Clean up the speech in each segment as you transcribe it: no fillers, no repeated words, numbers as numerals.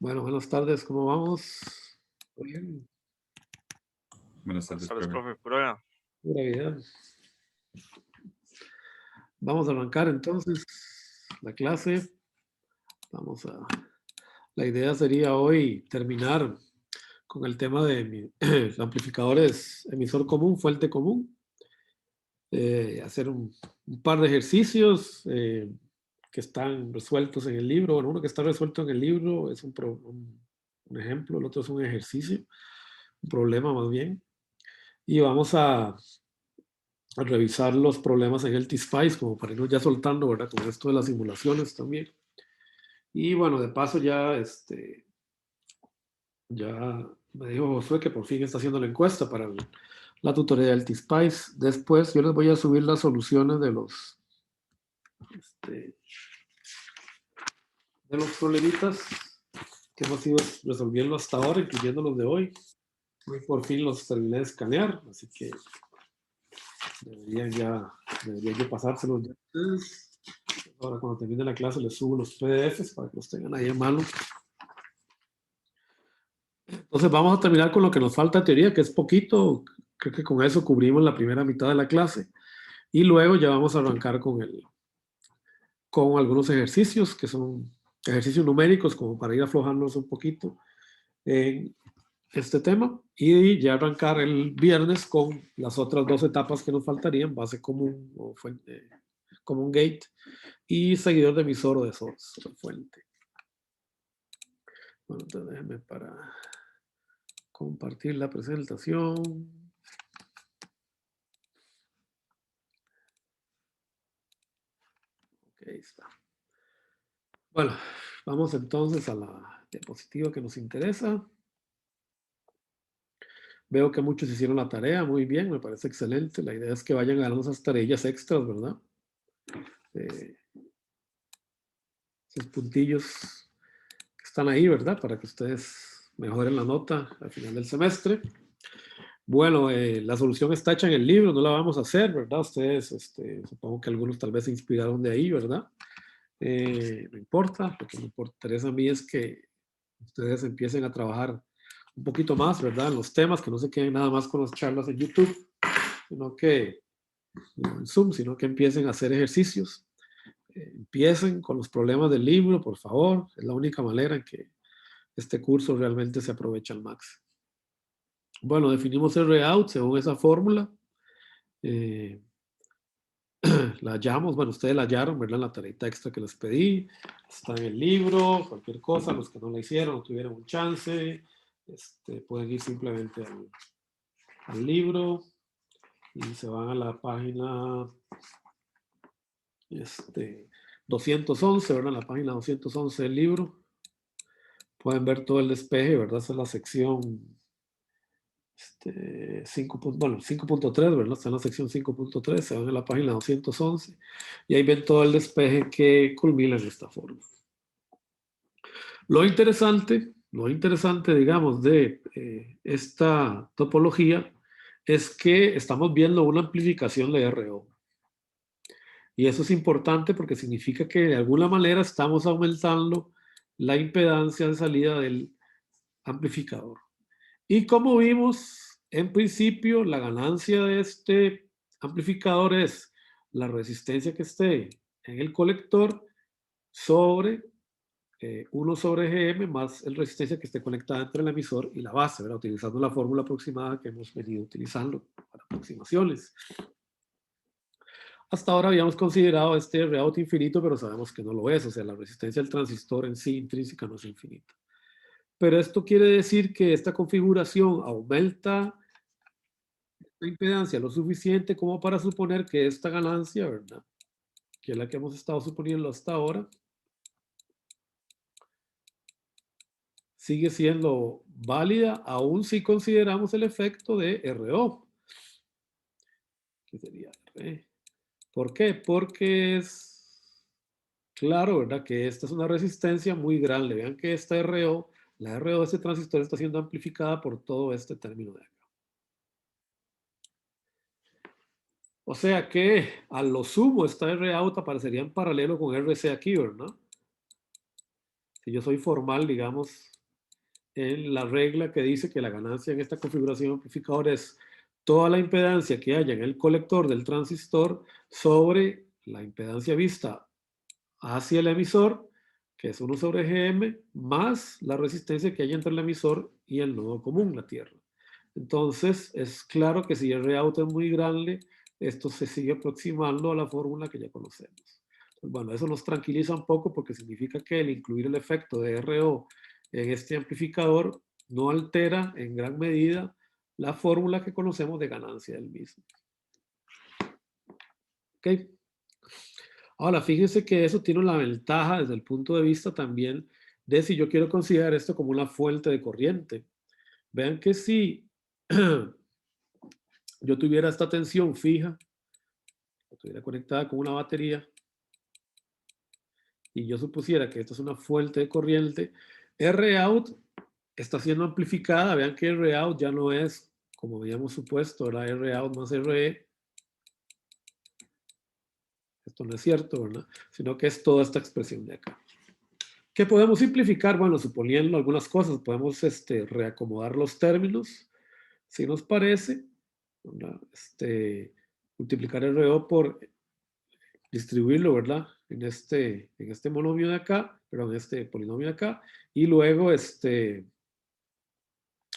Bueno, buenas tardes, ¿cómo vamos? Muy bien, Buenas Buenas tardes, tardes, profe. profe. Prueba. pura vida. Vamos a arrancar entonces la clase. Vamos a. La idea sería hoy terminar con el tema de amplificadores emisor común, fuente común. Hacer un par de ejercicios que están resueltos en el libro. Bueno, uno que está resuelto en el libro es un ejemplo, el otro es un ejercicio, un problema más bien. Y vamos a revisar los problemas en el T-Spice, como para irnos ya soltando, ¿verdad? Con esto de las simulaciones también. Y bueno, de paso ya me dijo Josué que por fin está haciendo la encuesta para la tutoría del T-Spice. Después yo les voy a subir las soluciones de los problemitas que hemos ido resolviendo hasta ahora, incluyendo los de hoy. Hoy por fin los terminé de escanear, así que debería yo pasárselos ya a ustedes. Ahora cuando termine la clase les subo los PDFs para que los tengan ahí en mano. Entonces vamos a terminar con lo que nos falta de teoría, que es poquito. Creo que con eso cubrimos la primera mitad de la clase. Y luego ya vamos a arrancar con algunos ejercicios, que son ejercicios numéricos, como para ir aflojándonos un poquito en este tema. Y ya arrancar el viernes con las otras dos etapas que nos faltarían, base común o fuente, común gate, y seguidor de emisor o de source, o de fuente. Bueno, entonces déjenme para compartir la presentación. Ok, ahí está. Bueno, vamos entonces a la diapositiva que nos interesa. Veo que muchos hicieron la tarea, muy bien, me parece excelente. La idea es que vayan ganando esas tareas extras, ¿verdad? Esos puntillos que están ahí, ¿verdad? Para que ustedes mejoren la nota al final del semestre. Bueno, la solución está hecha en el libro, no la vamos a hacer, ¿verdad? Ustedes, supongo que algunos tal vez se inspiraron de ahí, ¿verdad? No importa, lo que me interesa a mí es que ustedes empiecen a trabajar un poquito más, ¿verdad? En los temas, que no se queden nada más con las charlas en YouTube, sino que en Zoom, sino que empiecen a hacer ejercicios. Empiecen con los problemas del libro, por favor. Es la única manera en que este curso realmente se aprovecha al máximo. Bueno, definimos el readout según esa fórmula. La hallamos, bueno, ustedes la hallaron, ¿verdad? La tarea extra que les pedí. Está en el libro, cualquier cosa, los que no la hicieron, no tuvieron un chance, pueden ir simplemente al libro y se van a la página 211, ¿verdad? La página 211 del libro. Pueden ver todo el despeje, ¿verdad? Esa es la sección 5.3, ¿verdad? Está en la sección 5.3, se van a la página 211 y ahí ven todo el despeje que culmina en esta forma. Lo interesante, digamos, de esta topología es que estamos viendo una amplificación de RO. Y eso es importante porque significa que de alguna manera estamos aumentando la impedancia de salida del amplificador. Y como vimos, en principio, la ganancia de este amplificador es la resistencia que esté en el colector sobre 1 sobre GM más la resistencia que esté conectada entre el emisor y la base, ¿verdad? Utilizando la fórmula aproximada que hemos venido utilizando para aproximaciones. Hasta ahora habíamos considerado este readout infinito, pero sabemos que no lo es, o sea, la resistencia del transistor en sí intrínseca no es infinita. Pero esto quiere decir que esta configuración aumenta la impedancia lo suficiente como para suponer que esta ganancia, ¿verdad? Que es la que hemos estado suponiendo hasta ahora, sigue siendo válida aún si consideramos el efecto de RO. ¿Qué sería R? ¿Por qué? Porque es claro, ¿verdad? Que esta es una resistencia muy grande. Vean que esta RO, la RO de este transistor está siendo amplificada por todo este término de acá. O sea que a lo sumo esta Rout aparecería en paralelo con RC aquí, ¿verdad? Si yo soy formal, digamos, en la regla que dice que la ganancia en esta configuración amplificador es toda la impedancia que haya en el colector del transistor sobre la impedancia vista hacia el emisor, que es 1 sobre GM, más la resistencia que hay entre el emisor y el nodo común, la tierra. Entonces, es claro que si Rout es muy grande, esto se sigue aproximando a la fórmula que ya conocemos. Bueno, eso nos tranquiliza un poco porque significa que el incluir el efecto de RO en este amplificador no altera en gran medida la fórmula que conocemos de ganancia del mismo. ¿Ok? Ahora, fíjense que eso tiene una ventaja desde el punto de vista también de si yo quiero considerar esto como una fuente de corriente. Vean que si yo tuviera esta tensión fija, estuviera conectada con una batería, y yo supusiera que esto es una fuente de corriente, Rout está siendo amplificada. Vean que Rout ya no es, como habíamos supuesto, era Rout más RE. Esto no es cierto, ¿verdad? Sino que es toda esta expresión de acá. ¿Qué podemos simplificar? Bueno, suponiendo algunas cosas, podemos reacomodar los términos, si nos parece, ¿verdad? Multiplicar RO por distribuirlo, ¿verdad? En este monomio de acá, perdón, en este polinomio de acá, y luego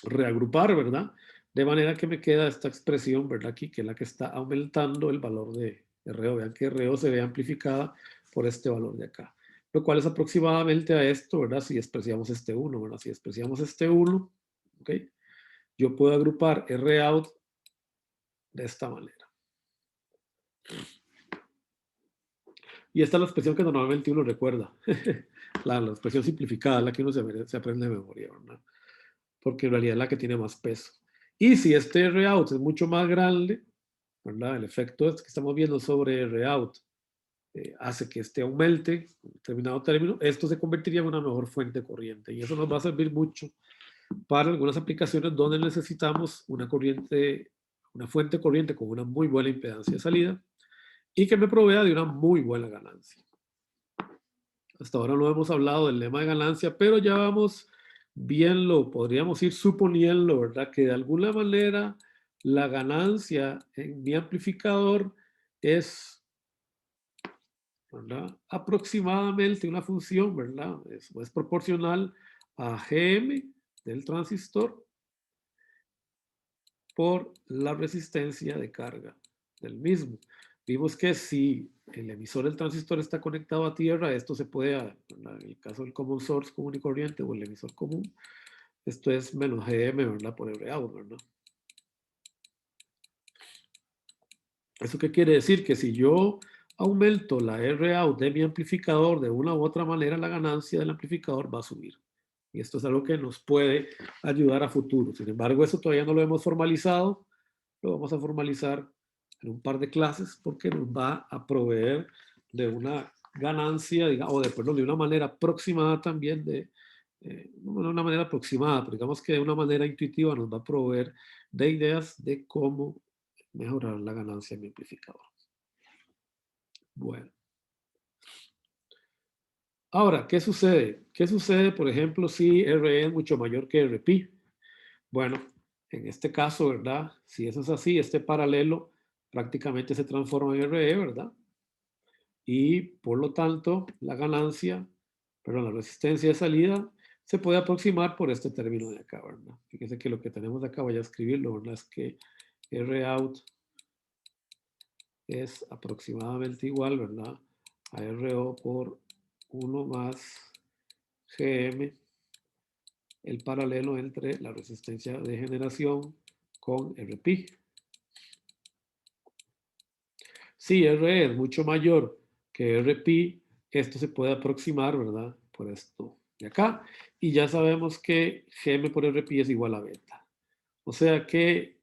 reagrupar, ¿verdad? De manera que me queda esta expresión, ¿verdad? Aquí, que es la que está aumentando el valor de RO. Vean que RO se ve amplificada por este valor de acá, lo cual es aproximadamente a esto, ¿verdad? Si despreciamos este 1, ¿verdad? Si despreciamos este 1, ¿ok? Yo puedo agrupar Rout de esta manera. Y esta es la expresión que normalmente uno recuerda. la expresión simplificada, la que uno se aprende de memoria, ¿verdad? Porque en realidad es la que tiene más peso. Y si este Rout es mucho más grande, ¿verdad? El efecto que estamos viendo sobre Rout hace que este aumente en determinado término. Esto se convertiría en una mejor fuente de corriente. Y eso nos va a servir mucho para algunas aplicaciones donde necesitamos una fuente de corriente con una muy buena impedancia de salida y que me provea de una muy buena ganancia. Hasta ahora no hemos hablado del lema de ganancia, pero ya vamos viendo, podríamos ir suponiendo, ¿verdad? Que de alguna manera la ganancia en mi amplificador es, ¿verdad? Aproximadamente una función, ¿verdad? Es proporcional a GM del transistor por la resistencia de carga del mismo. Vimos que si el emisor del transistor está conectado a tierra, esto se puede, en el caso del common source común y corriente o el emisor común, esto es menos GM, ¿verdad? Por Rout, ¿verdad? ¿Eso qué quiere decir? Que si yo aumento la Rout de mi amplificador de una u otra manera, la ganancia del amplificador va a subir. Y esto es algo que nos puede ayudar a futuro. Sin embargo, eso todavía no lo hemos formalizado. Lo vamos a formalizar en un par de clases porque nos va a proveer de una ganancia, digamos, de una manera aproximada también no de una manera aproximada, pero digamos que de una manera intuitiva nos va a proveer de ideas de cómo mejorar la ganancia en mi amplificador. Bueno. Ahora, ¿qué sucede? ¿Qué sucede, por ejemplo, si RE es mucho mayor que RP? Bueno, en este caso, ¿verdad? Si eso es así, este paralelo prácticamente se transforma en RE, ¿verdad? Y por lo tanto, la ganancia, perdón, la resistencia de salida se puede aproximar por este término de acá, ¿verdad? Fíjense que lo que tenemos de acá, voy a escribirlo, ¿verdad? Es que Rout es aproximadamente igual, ¿verdad? A RO por 1 más GM, el paralelo entre la resistencia de generación con RP. Si R es mucho mayor que RP, esto se puede aproximar, ¿verdad? Por esto de acá. Y ya sabemos que GM por RP es igual a beta. O sea que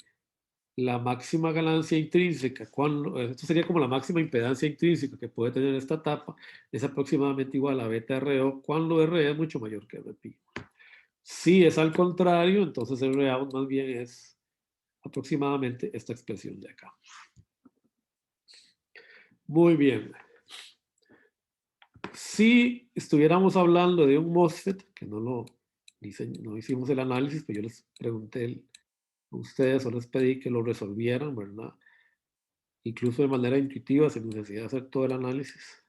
la máxima ganancia intrínseca, esto sería como la máxima impedancia intrínseca que puede tener esta etapa, es aproximadamente igual a beta RO cuando RE es mucho mayor que RP. Si es al contrario, entonces Rout más bien es aproximadamente esta expresión de acá. Muy bien. Si estuviéramos hablando de un MOSFET, que no lo no hicimos el análisis, pero yo les pregunté a ustedes o les pedí que lo resolvieran, ¿verdad? Incluso de manera intuitiva, sin necesidad de hacer todo el análisis.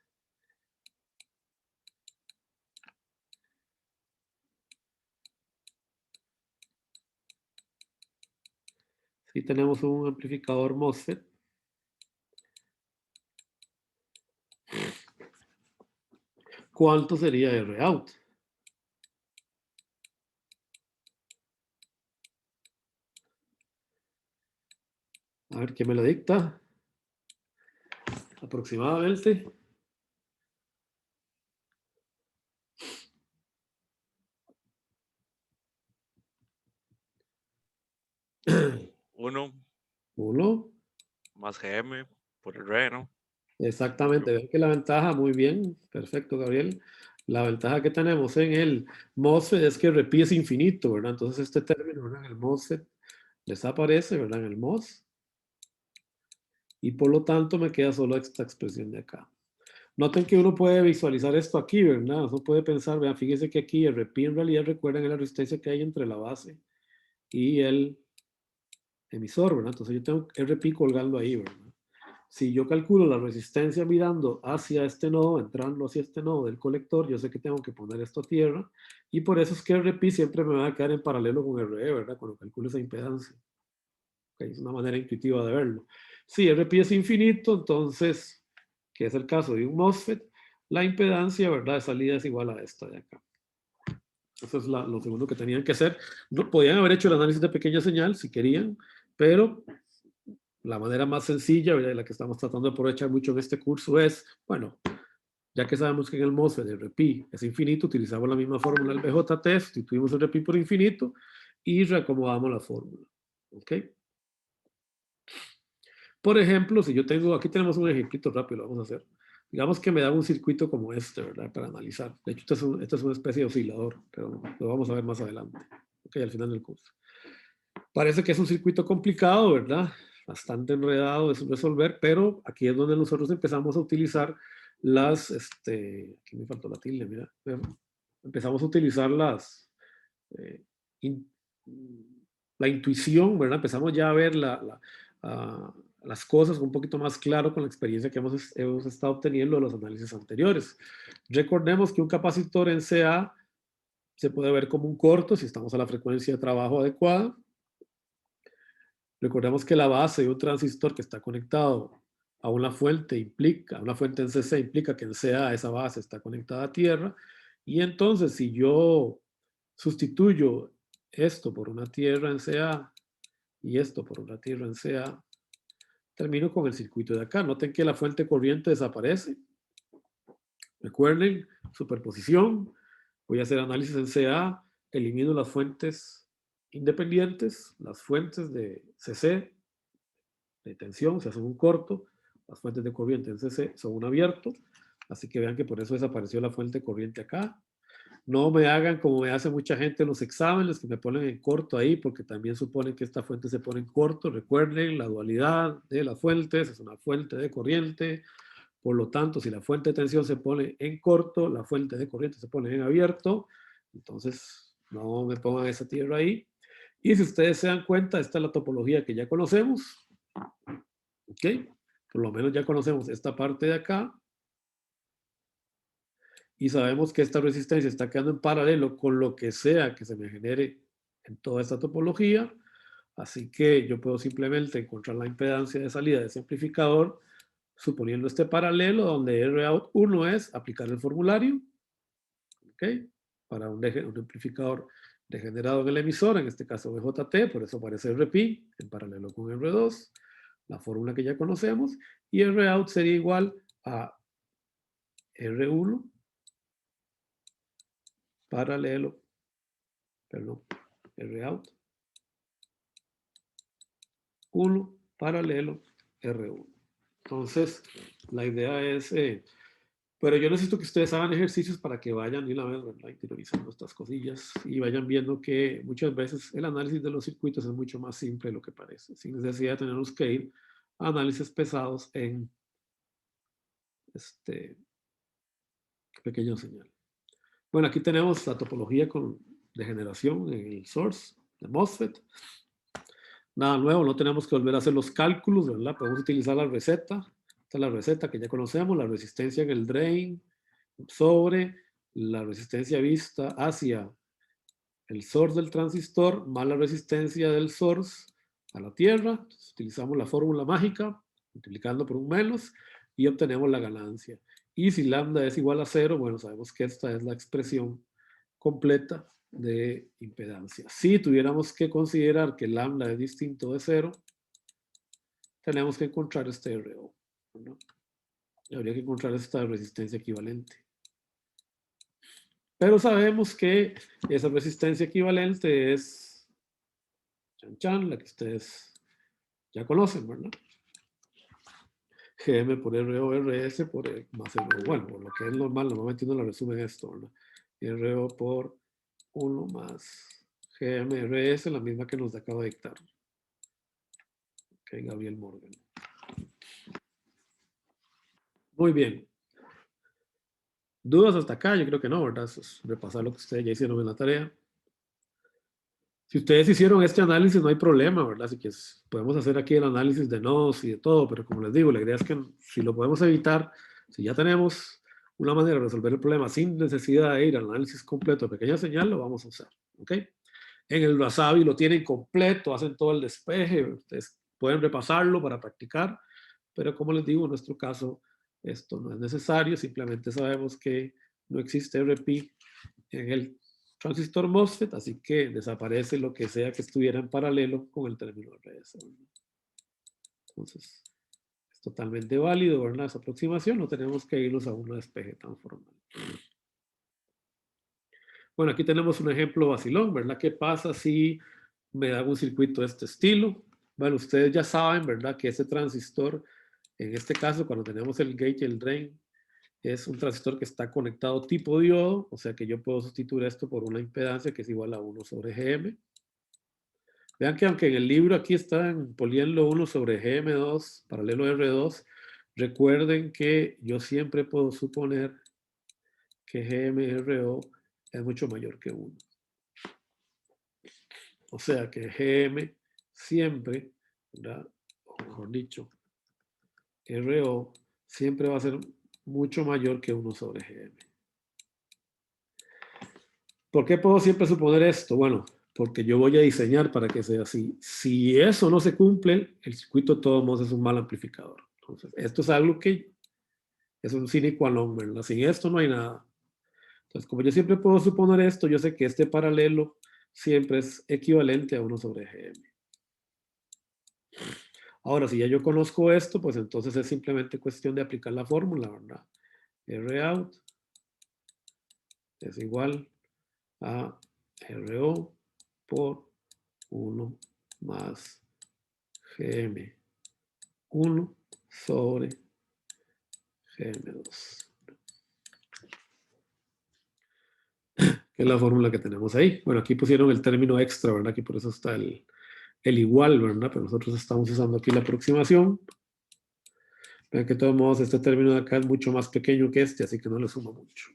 Si tenemos un amplificador MOSFET, ¿cuánto sería ROUT? A ver, ¿quién me lo dicta? Aproximadamente. Uno 1. más GM por el R, ¿no? Exactamente, ven que la ventaja, muy bien, perfecto, Gabriel. La ventaja que tenemos en el MOSFET es que el RPI es infinito, ¿verdad? Entonces este término, ¿verdad? En el MOSFET desaparece, ¿verdad? En el MOS. Y por lo tanto me queda solo esta expresión de acá. Noten que uno puede visualizar esto aquí, ¿verdad? Uno puede pensar, vean, fíjense que aquí el RPI en realidad, recuerden, es la resistencia que hay entre la base y el emisor, ¿verdad? Entonces yo tengo RPI colgando ahí, ¿verdad? Si yo calculo la resistencia mirando hacia este nodo, entrando hacia este nodo del colector, yo sé que tengo que poner esto a tierra, y por eso es que RP siempre me va a quedar en paralelo con RE, ¿verdad? Cuando calculo esa impedancia. Okay, es una manera intuitiva de verlo. Si RP es infinito, entonces, que es el caso de un MOSFET, la impedancia, ¿verdad?, de salida es igual a esta de acá. Eso es lo segundo que tenían que hacer. No, podían haber hecho el análisis de pequeña señal si querían, pero la manera más sencilla, ¿verdad?, la que estamos tratando de aprovechar mucho en este curso es, bueno, ya que sabemos que en el MOSFET el RPI es infinito, utilizamos la misma fórmula del BJT, sustituimos el RPI por infinito y reacomodamos la fórmula. ¿Ok? Por ejemplo, si yo tengo, aquí tenemos un ejemplito rápido, lo vamos a hacer. Digamos que me da un circuito como este, ¿verdad? Para analizar. De hecho, esta es una especie de oscilador, pero lo vamos a ver más adelante. Ok, al final del curso. Parece que es un circuito complicado, ¿verdad? Bastante enredado de resolver, pero aquí es donde nosotros empezamos a utilizar aquí me faltó la tilde, mira. Empezamos a utilizar eh, in, la intuición, ¿verdad? Empezamos ya a ver las cosas un poquito más claro con la experiencia que hemos estado obteniendo de los análisis anteriores. Recordemos que un capacitor en CA se puede ver como un corto si estamos a la frecuencia de trabajo adecuada. Recordemos que la base de un transistor que está conectado a una fuente en CC implica que en CA esa base está conectada a tierra. Y entonces si yo sustituyo esto por una tierra en CA y esto por una tierra en CA, termino con el circuito de acá. Noten que la fuente corriente desaparece. Recuerden, superposición. Voy a hacer análisis en CA, elimino las fuentes independientes, las fuentes de CC, de tensión, se hacen un corto, las fuentes de corriente en CC son un abierto, así que vean que por eso desapareció la fuente de corriente acá. No me hagan como me hace mucha gente en los exámenes, que me ponen en corto ahí, porque también suponen que esta fuente se pone en corto. Recuerden la dualidad de las fuentes, es una fuente de corriente, por lo tanto, si la fuente de tensión se pone en corto, la fuente de corriente se pone en abierto, entonces no me pongan esa tierra ahí. Y si ustedes se dan cuenta, esta es la topología que ya conocemos. ¿Ok? Por lo menos ya conocemos esta parte de acá. Y sabemos que esta resistencia está quedando en paralelo con lo que sea que se me genere en toda esta topología. Así que yo puedo simplemente encontrar la impedancia de salida de ese amplificador suponiendo este paralelo donde ROUT1 es aplicar el formulario, ¿ok? Para un amplificador degenerado en el emisor, en este caso BJT, por eso aparece RPI en paralelo con R2, la fórmula que ya conocemos, y ROUT sería igual a R1 paralelo, perdón, ROUT 1 paralelo R1. Entonces, la idea es pero yo necesito que ustedes hagan ejercicios para que vayan y una vez, ¿verdad?, interiorizando estas cosillas y vayan viendo que muchas veces el análisis de los circuitos es mucho más simple de lo que parece, sin necesidad de tenernos que ir a análisis pesados en pequeño señal. Bueno, aquí tenemos la topología con de generación en el source de MOSFET. Nada nuevo, no tenemos que volver a hacer los cálculos, ¿verdad? Podemos utilizar la receta. Esta es la receta que ya conocemos, la resistencia en el drain sobre la resistencia vista hacia el source del transistor más la resistencia del source a la tierra. Entonces, utilizamos la fórmula mágica, multiplicando por un menos, y obtenemos la ganancia. Y si lambda es igual a 0, bueno, sabemos que esta es la expresión completa de impedancia. Si tuviéramos que considerar que lambda es distinto de 0, tenemos que encontrar este RO, ¿no? Habría que encontrar esta resistencia equivalente. Pero sabemos que esa resistencia equivalente es chan chan, la que ustedes ya conocen, ¿verdad? GM por RO, RS por más RO. Bueno, por lo que es normal, normalmente uno lo resume en esto, ¿verdad? RO por 1 más GM RS, la misma que nos acaba de dictar. Ok, Gabriel Morgan. Muy bien. ¿Dudas hasta acá? Yo creo que no, ¿verdad? Eso es repasar lo que ustedes ya hicieron en la tarea. Si ustedes hicieron este análisis, no hay problema, ¿verdad? Así que podemos hacer aquí el análisis de nodos y de todo, pero como les digo, la idea es que si lo podemos evitar, si ya tenemos una manera de resolver el problema sin necesidad de ir al análisis completo de pequeña señal, lo vamos a usar, ¿ok? En el Rasabi lo tienen completo, hacen todo el despeje, ustedes pueden repasarlo para practicar, pero como les digo, en nuestro caso, esto no es necesario, simplemente sabemos que no existe RP en el transistor MOSFET, así que desaparece lo que sea que estuviera en paralelo con el término RS. Entonces, es totalmente válido, ¿verdad? Esa aproximación, no tenemos que irnos a un despeje tan formal. Bueno, aquí tenemos un ejemplo vacilón, ¿verdad? ¿Qué pasa si me dan un circuito de este estilo? Bueno, ustedes ya saben, ¿verdad? Que ese transistor, en este caso, cuando tenemos el gate y el drain, es un transistor que está conectado tipo diodo, o sea que yo puedo sustituir esto por una impedancia que es igual a 1 sobre GM. Vean que aunque en el libro aquí están poniendo 1 sobre GM2, paralelo R2, recuerden que yo siempre puedo suponer que GMRO es mucho mayor que 1. O sea que GM siempre, ¿verdad? O mejor dicho, RO siempre va a ser mucho mayor que 1 sobre GM. ¿Por qué puedo siempre suponer esto? Bueno, porque yo voy a diseñar para que sea así. Si eso no se cumple, el circuito de todos modos es un mal amplificador. Entonces, esto es algo que es un sine qua non, ¿verdad? Sin esto no hay nada. Entonces, como yo siempre puedo suponer esto, yo sé que este paralelo siempre es equivalente a 1 sobre GM. Ahora, si ya yo conozco esto, pues entonces es simplemente cuestión de aplicar la fórmula, ¿verdad? ROut es igual a RO por 1 más GM 1 sobre GM2. Que es la fórmula que tenemos ahí. Bueno, aquí pusieron el término extra, ¿verdad? Aquí por eso está el igual, ¿verdad? Pero nosotros estamos usando aquí la aproximación. Vean que de todos modos este término de acá es mucho más pequeño que este, así que no le suma mucho.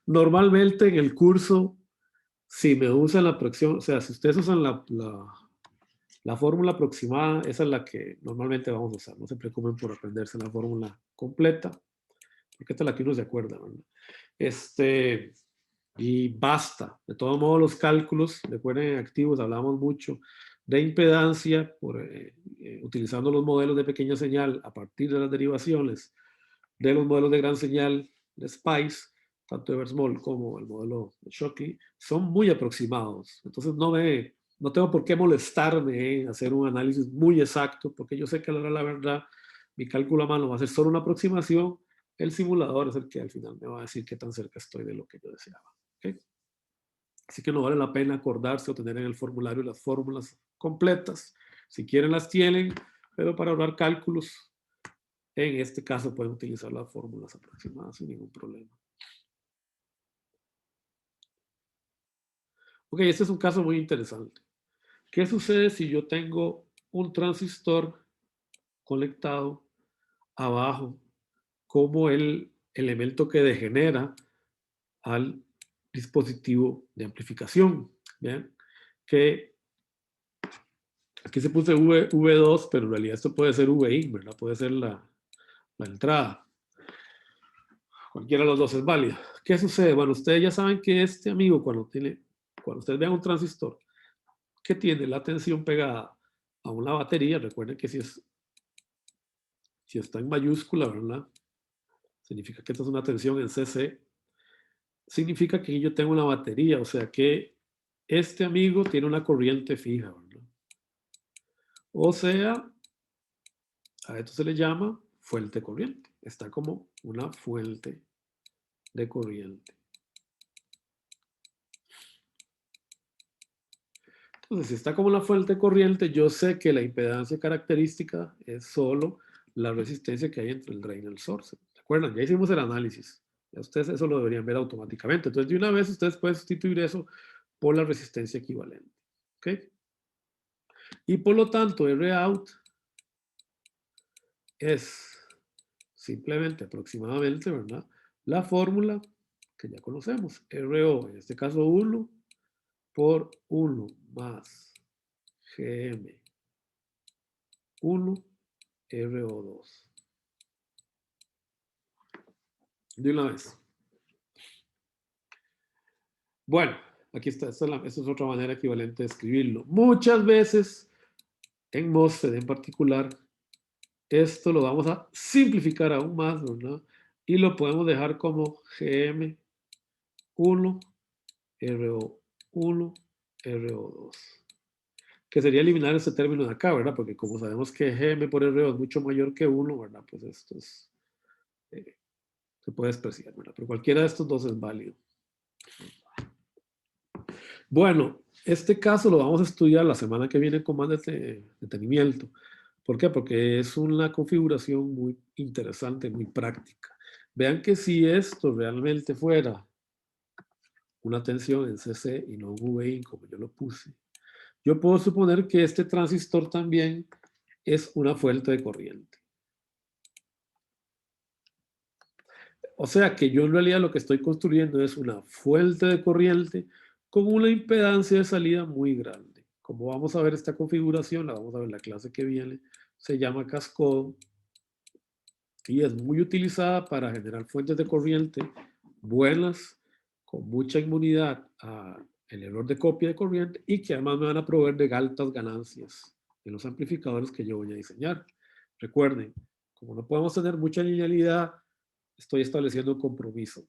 Normalmente en el curso, si me usan la aproximación, o sea, si ustedes usan la fórmula aproximada, esa es la que normalmente vamos a usar. No se preocupen por aprenderse la fórmula completa, porque esta es la que uno se acuerda, ¿verdad? Y basta. De todos modos, los cálculos, recuerden, en activos hablamos mucho de impedancia utilizando los modelos de pequeña señal a partir de las derivaciones de los modelos de gran señal de SPICE, tanto Eversmall como el modelo de Shockley, son muy aproximados. Entonces no tengo por qué molestarme en hacer un análisis muy exacto, porque yo sé que a la hora de la verdad mi cálculo a mano va a ser solo una aproximación. El simulador es el que al final me va a decir qué tan cerca estoy de lo que yo deseaba. ¿Okay? Así que no vale la pena acordarse o tener en el formulario las fórmulas completas. Si quieren las tienen, pero para ahorrar cálculos, en este caso pueden utilizar las fórmulas aproximadas sin ningún problema. Ok, este es un caso muy interesante. ¿Qué sucede si yo tengo un transistor conectado abajo como el elemento que degenera al dispositivo de amplificación. Vean que aquí se puso V2, pero en realidad esto puede ser VIN, ¿verdad? Puede ser la entrada. Cualquiera de los dos es válido. ¿Qué sucede? Bueno, ustedes ya saben que este amigo, cuando ustedes vean un transistor que tiene la tensión pegada a una batería, recuerden que si está en mayúscula, ¿verdad? Significa que esta es una tensión en CC. Significa que yo tengo una batería, o sea que este amigo tiene una corriente fija, ¿verdad? O sea, a esto se le llama fuente corriente. Está como una fuente de corriente. Entonces, si está como una fuente corriente, yo sé que la impedancia característica es solo la resistencia que hay entre el drain y el source. ¿Se acuerdan? Ya hicimos el análisis. Ya ustedes eso lo deberían ver automáticamente. Entonces, de una vez ustedes pueden sustituir eso por la resistencia equivalente. ¿Ok? Y por lo tanto, Rout es simplemente, aproximadamente, ¿verdad? La fórmula que ya conocemos. RO, en este caso 1 por 1 más GM 1 RO2. De una vez. Bueno, aquí está. Esta es otra manera equivalente de escribirlo. Muchas veces, en MOSFET en particular, esto lo vamos a simplificar aún más, ¿verdad? Y lo podemos dejar como GM 1 RO1 RO2. Que sería eliminar este término de acá, ¿verdad? Porque como sabemos que GM por RO es mucho mayor que 1, ¿verdad? Pues esto es, se puede despreciar, ¿verdad? Pero cualquiera de estos dos es válido. Bueno, este caso lo vamos a estudiar la semana que viene con más detenimiento. ¿Por qué? Porque es una configuración muy interesante, muy práctica. Vean que si esto realmente fuera una tensión en CC y no en VIN, como yo lo puse, yo puedo suponer que este transistor también es una fuente de corriente. O sea que yo en realidad lo que estoy construyendo es una fuente de corriente con una impedancia de salida muy grande. Como vamos a ver esta configuración, la vamos a ver en la clase que viene, se llama cascodo y es muy utilizada para generar fuentes de corriente buenas, con mucha inmunidad al error de copia de corriente y que además me van a proveer de altas ganancias en los amplificadores que yo voy a diseñar. Recuerden, como no podemos tener mucha linealidad, estoy estableciendo un compromiso.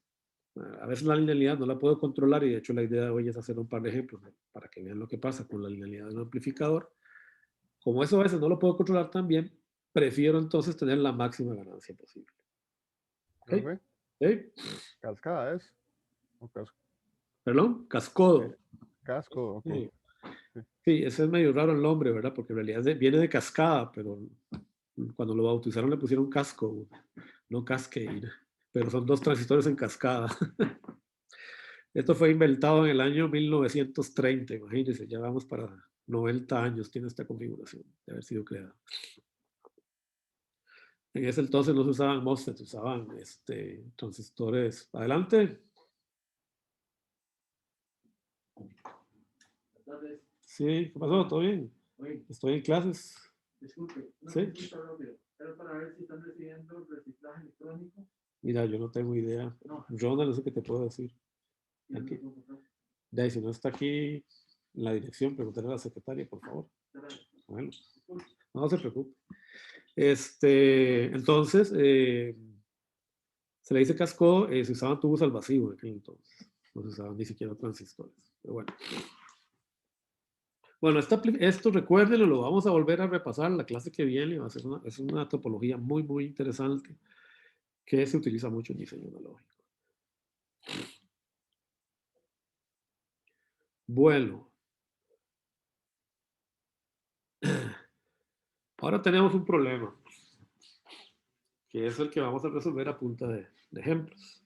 A veces la linealidad no la puedo controlar y de hecho la idea de hoy es hacer un par de ejemplos para que vean lo que pasa con la linealidad de un amplificador. Como eso a veces no lo puedo controlar tan bien, prefiero entonces tener la máxima ganancia posible. ¿Okay? Okay. ¿Okay? Cascada es. O casco. ¿Perdón? Cascodo. Casco. Okay. Sí. Sí, ese es medio raro el nombre, ¿verdad? Porque en realidad viene de cascada, pero cuando lo bautizaron le pusieron casco, no cascade. Pero son dos transistores en cascada. Esto fue inventado en el año 1930, imagínense, ya vamos para 90 años tiene esta configuración de haber sido creada. En ese entonces no se usaban MOSFET, se usaban transistores. Adelante. Sí, ¿qué pasó? ¿Todo bien? Estoy en clases. Disculpe, ¿Sí? rápido. Pero para ver si están recibiendo reciclaje electrónico. Mira, yo no tengo idea. No. Ronald, no sé qué te puedo decir. Aquí. De ahí, si no está aquí en la dirección, preguntarle a la secretaria, por favor. Bueno, no se preocupe. Entonces, se le dice casco, se usaban tubos al vacío en aquel entonces. No se usaban ni siquiera transistores. Pero bueno. Bueno, esto recuérdenlo, lo vamos a volver a repasar en la clase que viene. Va a ser es una topología muy, muy interesante que se utiliza mucho en diseño analógico. Bueno. Ahora tenemos un problema, que es el que vamos a resolver a punta de ejemplos.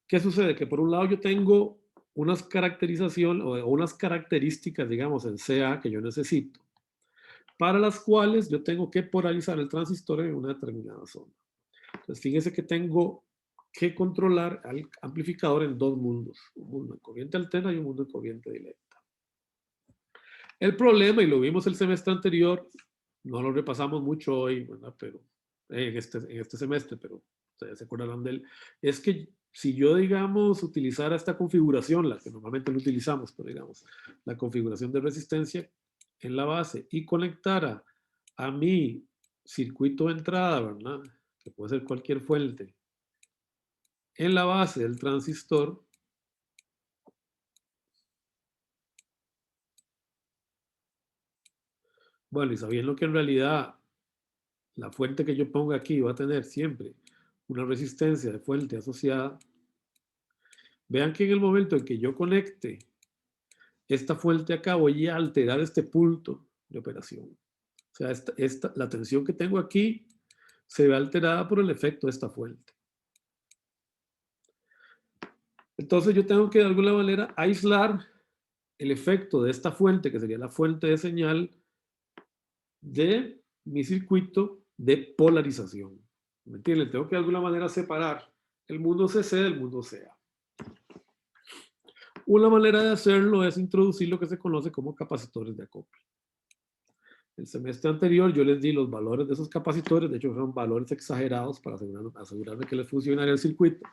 ¿Qué sucede? Que por un lado yo tengo unas caracterizaciones o unas características, digamos, en CA que yo necesito, para las cuales yo tengo que polarizar el transistor en una determinada zona. Entonces, fíjense que tengo que controlar al amplificador en dos mundos, un mundo en corriente alterna y un mundo en corriente directa. El problema, y lo vimos el semestre anterior, no lo repasamos mucho hoy, ¿verdad? Pero en este semestre, pero ustedes se acordarán de él, es que si yo, digamos, utilizara esta configuración, la que normalmente lo utilizamos, pero digamos, la configuración de resistencia en la base y conectara a mi circuito de entrada, ¿verdad? Que puede ser cualquier fuente, en la base del transistor, bueno, y sabiendo que en realidad la fuente que yo ponga aquí va a tener siempre una resistencia de fuente asociada, vean que en el momento en que yo conecte esta fuente acá, voy a alterar este punto de operación. O sea, la tensión que tengo aquí se ve alterada por el efecto de esta fuente. Entonces yo tengo que de alguna manera aislar el efecto de esta fuente, que sería la fuente de señal, de mi circuito de polarización. ¿Me entienden? Tengo que de alguna manera separar el mundo CC del mundo CA. Una manera de hacerlo es introducir lo que se conoce como capacitores de acople. El semestre anterior yo les di los valores de esos capacitores, de hecho son valores exagerados para asegurarme que les funcionaría el circuito.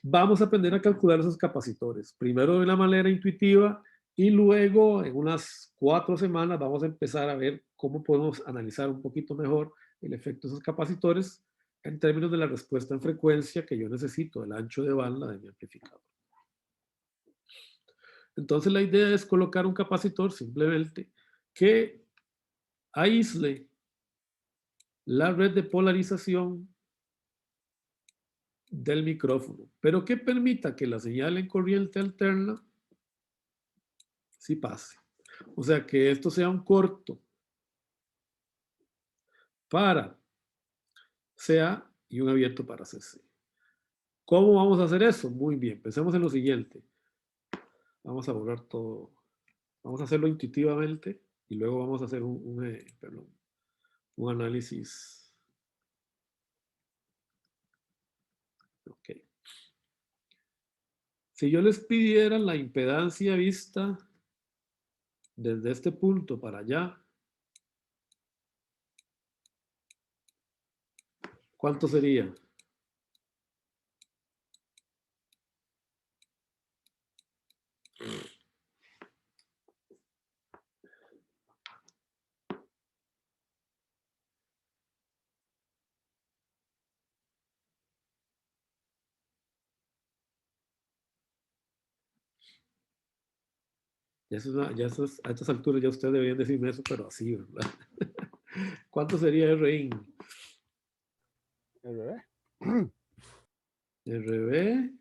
Vamos a aprender a calcular esos capacitores, primero de una manera intuitiva y luego en unas 4 semanas vamos a empezar a ver cómo podemos analizar un poquito mejor el efecto de esos capacitores en términos de la respuesta en frecuencia que yo necesito, el ancho de banda de mi amplificador. Entonces la idea es colocar un capacitor simplemente que aísle la red de polarización del micrófono, pero que permita que la señal en corriente alterna sí pase. O sea, que esto sea un corto para CA y un abierto para CC. ¿Cómo vamos a hacer eso? Muy bien, pensemos en lo siguiente. Vamos a borrar todo. Vamos a hacerlo intuitivamente y luego vamos a hacer un análisis. Ok. Si yo les pidiera la impedancia vista desde este punto para allá, ¿cuánto sería? A estas alturas ya ustedes deberían decirme eso, pero así, ¿verdad? ¿Cuánto sería RI? ¿RB? RB.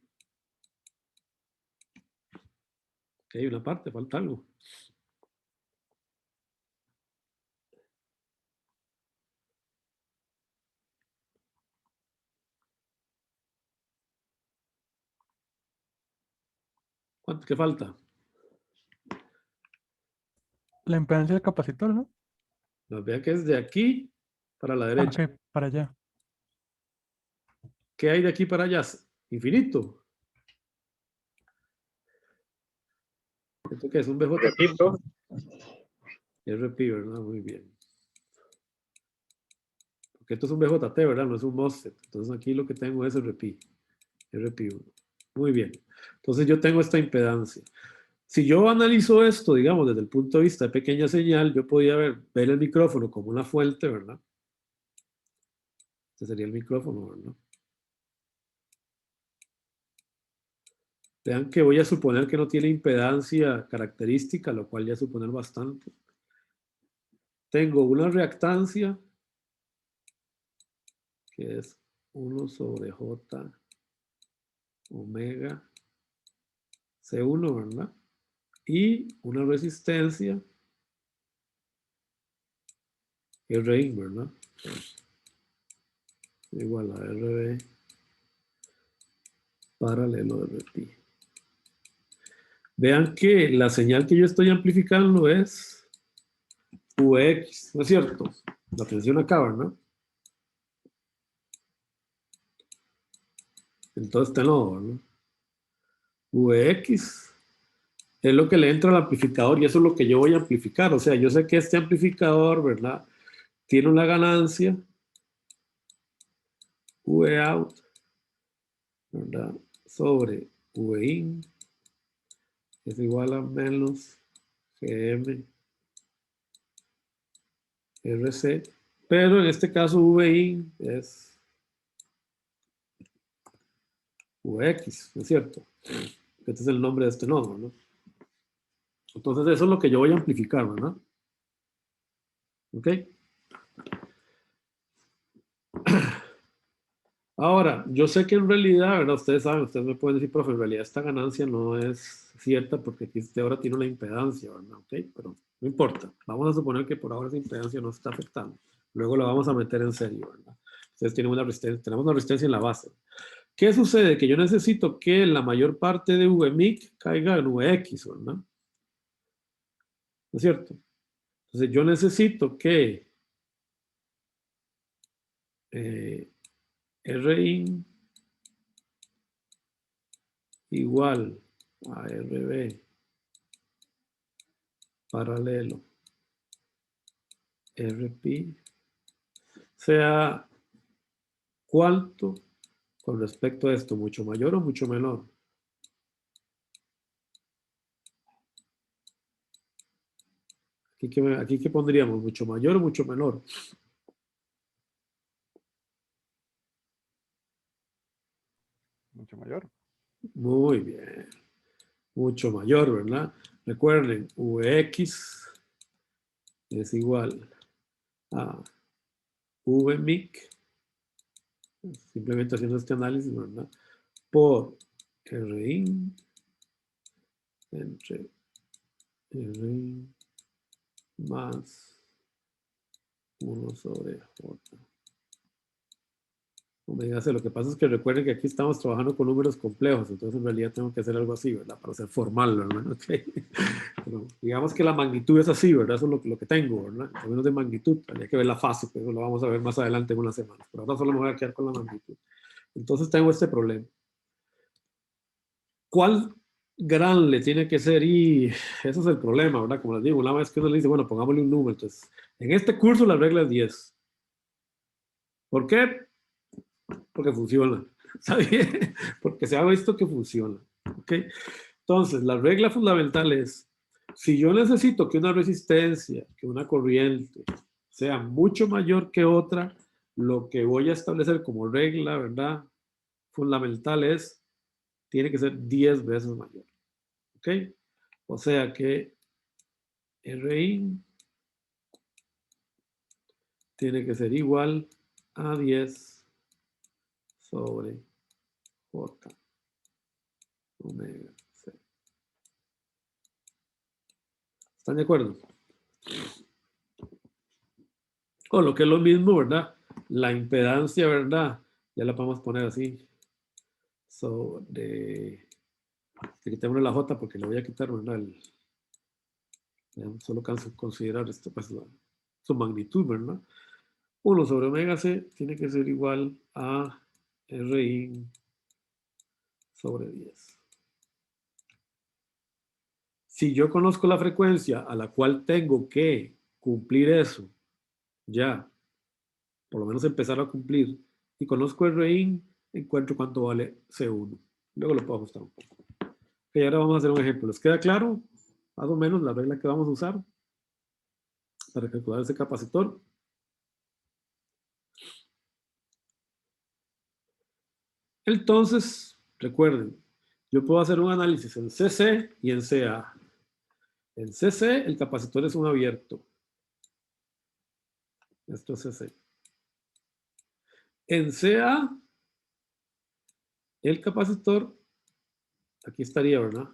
Ok, una parte, falta algo. ¿Cuánto que falta? La impedancia del capacitor, ¿no? Nos vea que es de aquí para la derecha. Ok, para allá. ¿Qué hay de aquí para allá? Infinito. ¿Esto qué es? ¿Un BJ? RP, ¿verdad? Muy bien. Porque esto es un BJT, ¿verdad? No es un MOSFET. Entonces aquí lo que tengo es RP. RP1. Muy bien. Entonces yo tengo esta impedancia. Si yo analizo esto, digamos, desde el punto de vista de pequeña señal, yo podía ver el micrófono como una fuente, ¿verdad? Este sería el micrófono, ¿verdad? Vean que voy a suponer que no tiene impedancia característica, lo cual ya es suponer bastante. Tengo una reactancia, que es 1 sobre J omega C1, ¿verdad? Y una resistencia, Rin, ¿verdad? Igual a RB paralelo de RP. Vean que la señal que yo estoy amplificando es UX, ¿no es cierto? La tensión acá, ¿verdad? Entonces tengo, ¿no? Vx es lo que le entra al amplificador y eso es lo que yo voy a amplificar. O sea, yo sé que este amplificador, ¿verdad? Tiene una ganancia, Vout, ¿verdad? Sobre Vin es igual a menos Gm RC, pero en este caso Vin es Vx, ¿no es cierto? Este es el nombre de este nodo, ¿no? Entonces eso es lo que yo voy a amplificar, ¿verdad? ¿Ok? Ahora, yo sé que en realidad, ¿verdad? Ustedes saben, ustedes me pueden decir, profe, en realidad esta ganancia no es cierta porque aquí este ahora tiene una impedancia, ¿verdad? ¿Ok? Pero no importa. Vamos a suponer que por ahora esa impedancia no está afectando. Luego la vamos a meter en serio, ¿verdad? Ustedes tienen una resistencia, tenemos una resistencia en la base. ¿Qué sucede? Que yo necesito que la mayor parte de Vmic caiga en Vx, ¿verdad? ¿No es cierto? Entonces yo necesito que Rin igual a RB paralelo RP sea ¿cuánto con respecto a esto? ¿Mucho mayor o mucho menor? Aquí ¿qué pondríamos? ¿Mucho mayor o mucho menor? Mucho mayor. Muy bien. Mucho mayor, ¿verdad? Recuerden, Vx es igual a Vmic, simplemente haciendo este análisis, ¿verdad? Por Rin entre Rin más 1 sobre J. Omega C. Lo que pasa es que recuerden que aquí estamos trabajando con números complejos, entonces en realidad tengo que hacer algo así, ¿verdad? Para ser formal, ¿verdad? Okay. Pero digamos que la magnitud es así, ¿verdad? Eso es lo que tengo, ¿verdad? En términos de magnitud, habría que ver la fase, pero eso lo vamos a ver más adelante en unas semanas. Pero ahora solo me voy a quedar con la magnitud. Entonces tengo este problema. ¿Cuál gran le tiene que ser? Y ese es el problema, ¿verdad? Como les digo, una vez que uno le dice, bueno, pongámosle un número. Entonces, en este curso la regla es 10. ¿Por qué? Porque funciona. ¿Sabe? Porque se ha visto que funciona. ¿Ok? Entonces, la regla fundamental es, si yo necesito que una resistencia, que una corriente sea mucho mayor que otra, lo que voy a establecer como regla, ¿verdad? Fundamental es, tiene que ser 10 veces mayor. ¿Ok? O sea que Rin tiene que ser igual a 10 sobre J omega C. ¿Están de acuerdo? O lo que es lo mismo, ¿verdad? La impedancia, ¿verdad? Ya la podemos poner así. Sobre... Quitémosle la J porque le voy a quitar, ¿verdad? Solo considerar esto, pues, su magnitud, ¿verdad? 1 sobre omega C tiene que ser igual a Ri sobre 10. Si yo conozco la frecuencia a la cual tengo que cumplir eso, ya, por lo menos empezar a cumplir, y conozco el Rin, encuentro cuánto vale C1. Luego lo puedo ajustar un poco. Ok, ahora vamos a hacer un ejemplo. ¿Les queda claro? Más o menos la regla que vamos a usar para calcular ese capacitor. Entonces, recuerden, yo puedo hacer un análisis en CC y en CA. En CC, el capacitor es un abierto. Esto es CC. En CA, el capacitor, aquí estaría, ¿verdad?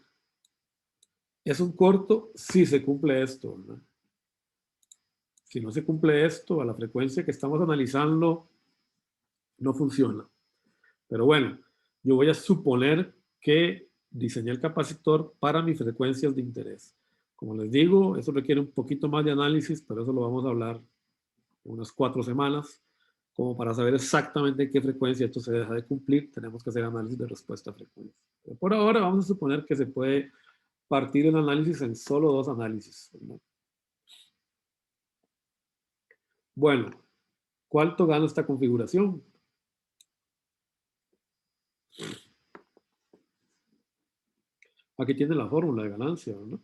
Es un corto si se cumple esto, ¿verdad? Si no se cumple esto, a la frecuencia que estamos analizando, no funciona. Pero bueno, yo voy a suponer que diseñé el capacitor para mis frecuencias de interés. Como les digo, eso requiere un poquito más de análisis, pero eso lo vamos a hablar en unas 4 semanas. como para saber exactamente qué frecuencia esto se deja de cumplir, tenemos que hacer análisis de respuesta a frecuencia. Pero por ahora vamos a suponer que se puede partir el análisis en solo 2 análisis, ¿verdad? Bueno, ¿cuánto gana esta configuración? Aquí tiene la fórmula de ganancia, ¿no?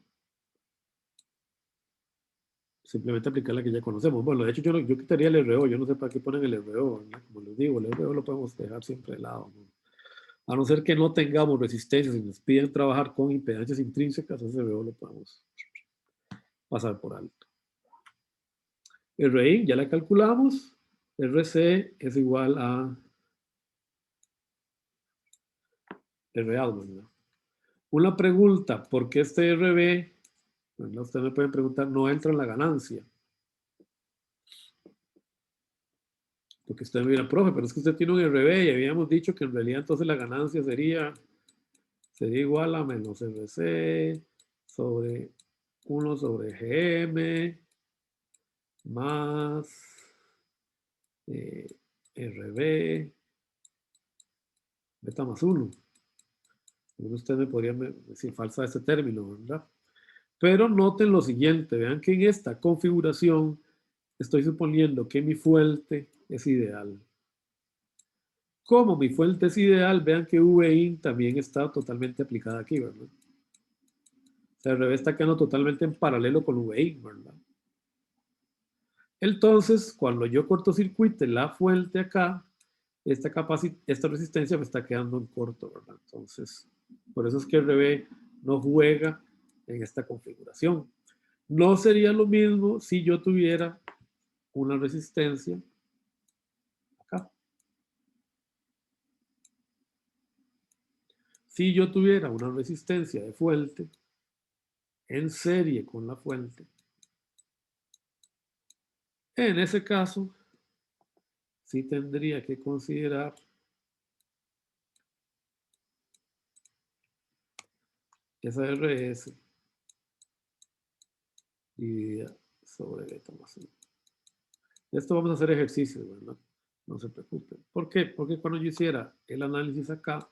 Simplemente aplicar la que ya conocemos. Bueno, de hecho yo quitaría el RO, yo no sé para qué ponen el RO, ¿verdad? Como les digo, el RO lo podemos dejar siempre de lado, ¿no? A no ser que no tengamos resistencias y nos piden trabajar con impedancias intrínsecas, ese RO lo podemos pasar por alto. RI ya la calculamos, RC es igual a RA, ¿verdad? Una pregunta, ¿por qué este RB, ¿verdad? Ustedes me pueden preguntar, no entra en la ganancia? Porque usted me dirá, profe, pero es que usted tiene un RB y habíamos dicho que en realidad entonces la ganancia sería igual a menos RC sobre 1 sobre GM más RB beta más 1. Usted me podría decir falsa este término, ¿verdad? Pero noten lo siguiente, vean que en esta configuración estoy suponiendo que mi fuente es ideal. Como mi fuente es ideal, vean que VIN también está totalmente aplicada aquí, ¿verdad? O sea, el RB está quedando totalmente en paralelo con VIN, ¿verdad? Entonces, cuando yo cortocircuite la fuente acá, esta resistencia me está quedando en corto, ¿verdad? Entonces, por eso es que el RB no juega en esta configuración. No sería lo mismo si yo tuviera una resistencia acá. Si yo tuviera una resistencia de fuente en serie con la fuente, en ese caso, sí tendría que considerar esa RS dividida sobre beta más 1. Esto vamos a hacer ejercicios, ¿verdad? No se preocupen. ¿Por qué? Porque cuando yo hiciera el análisis acá,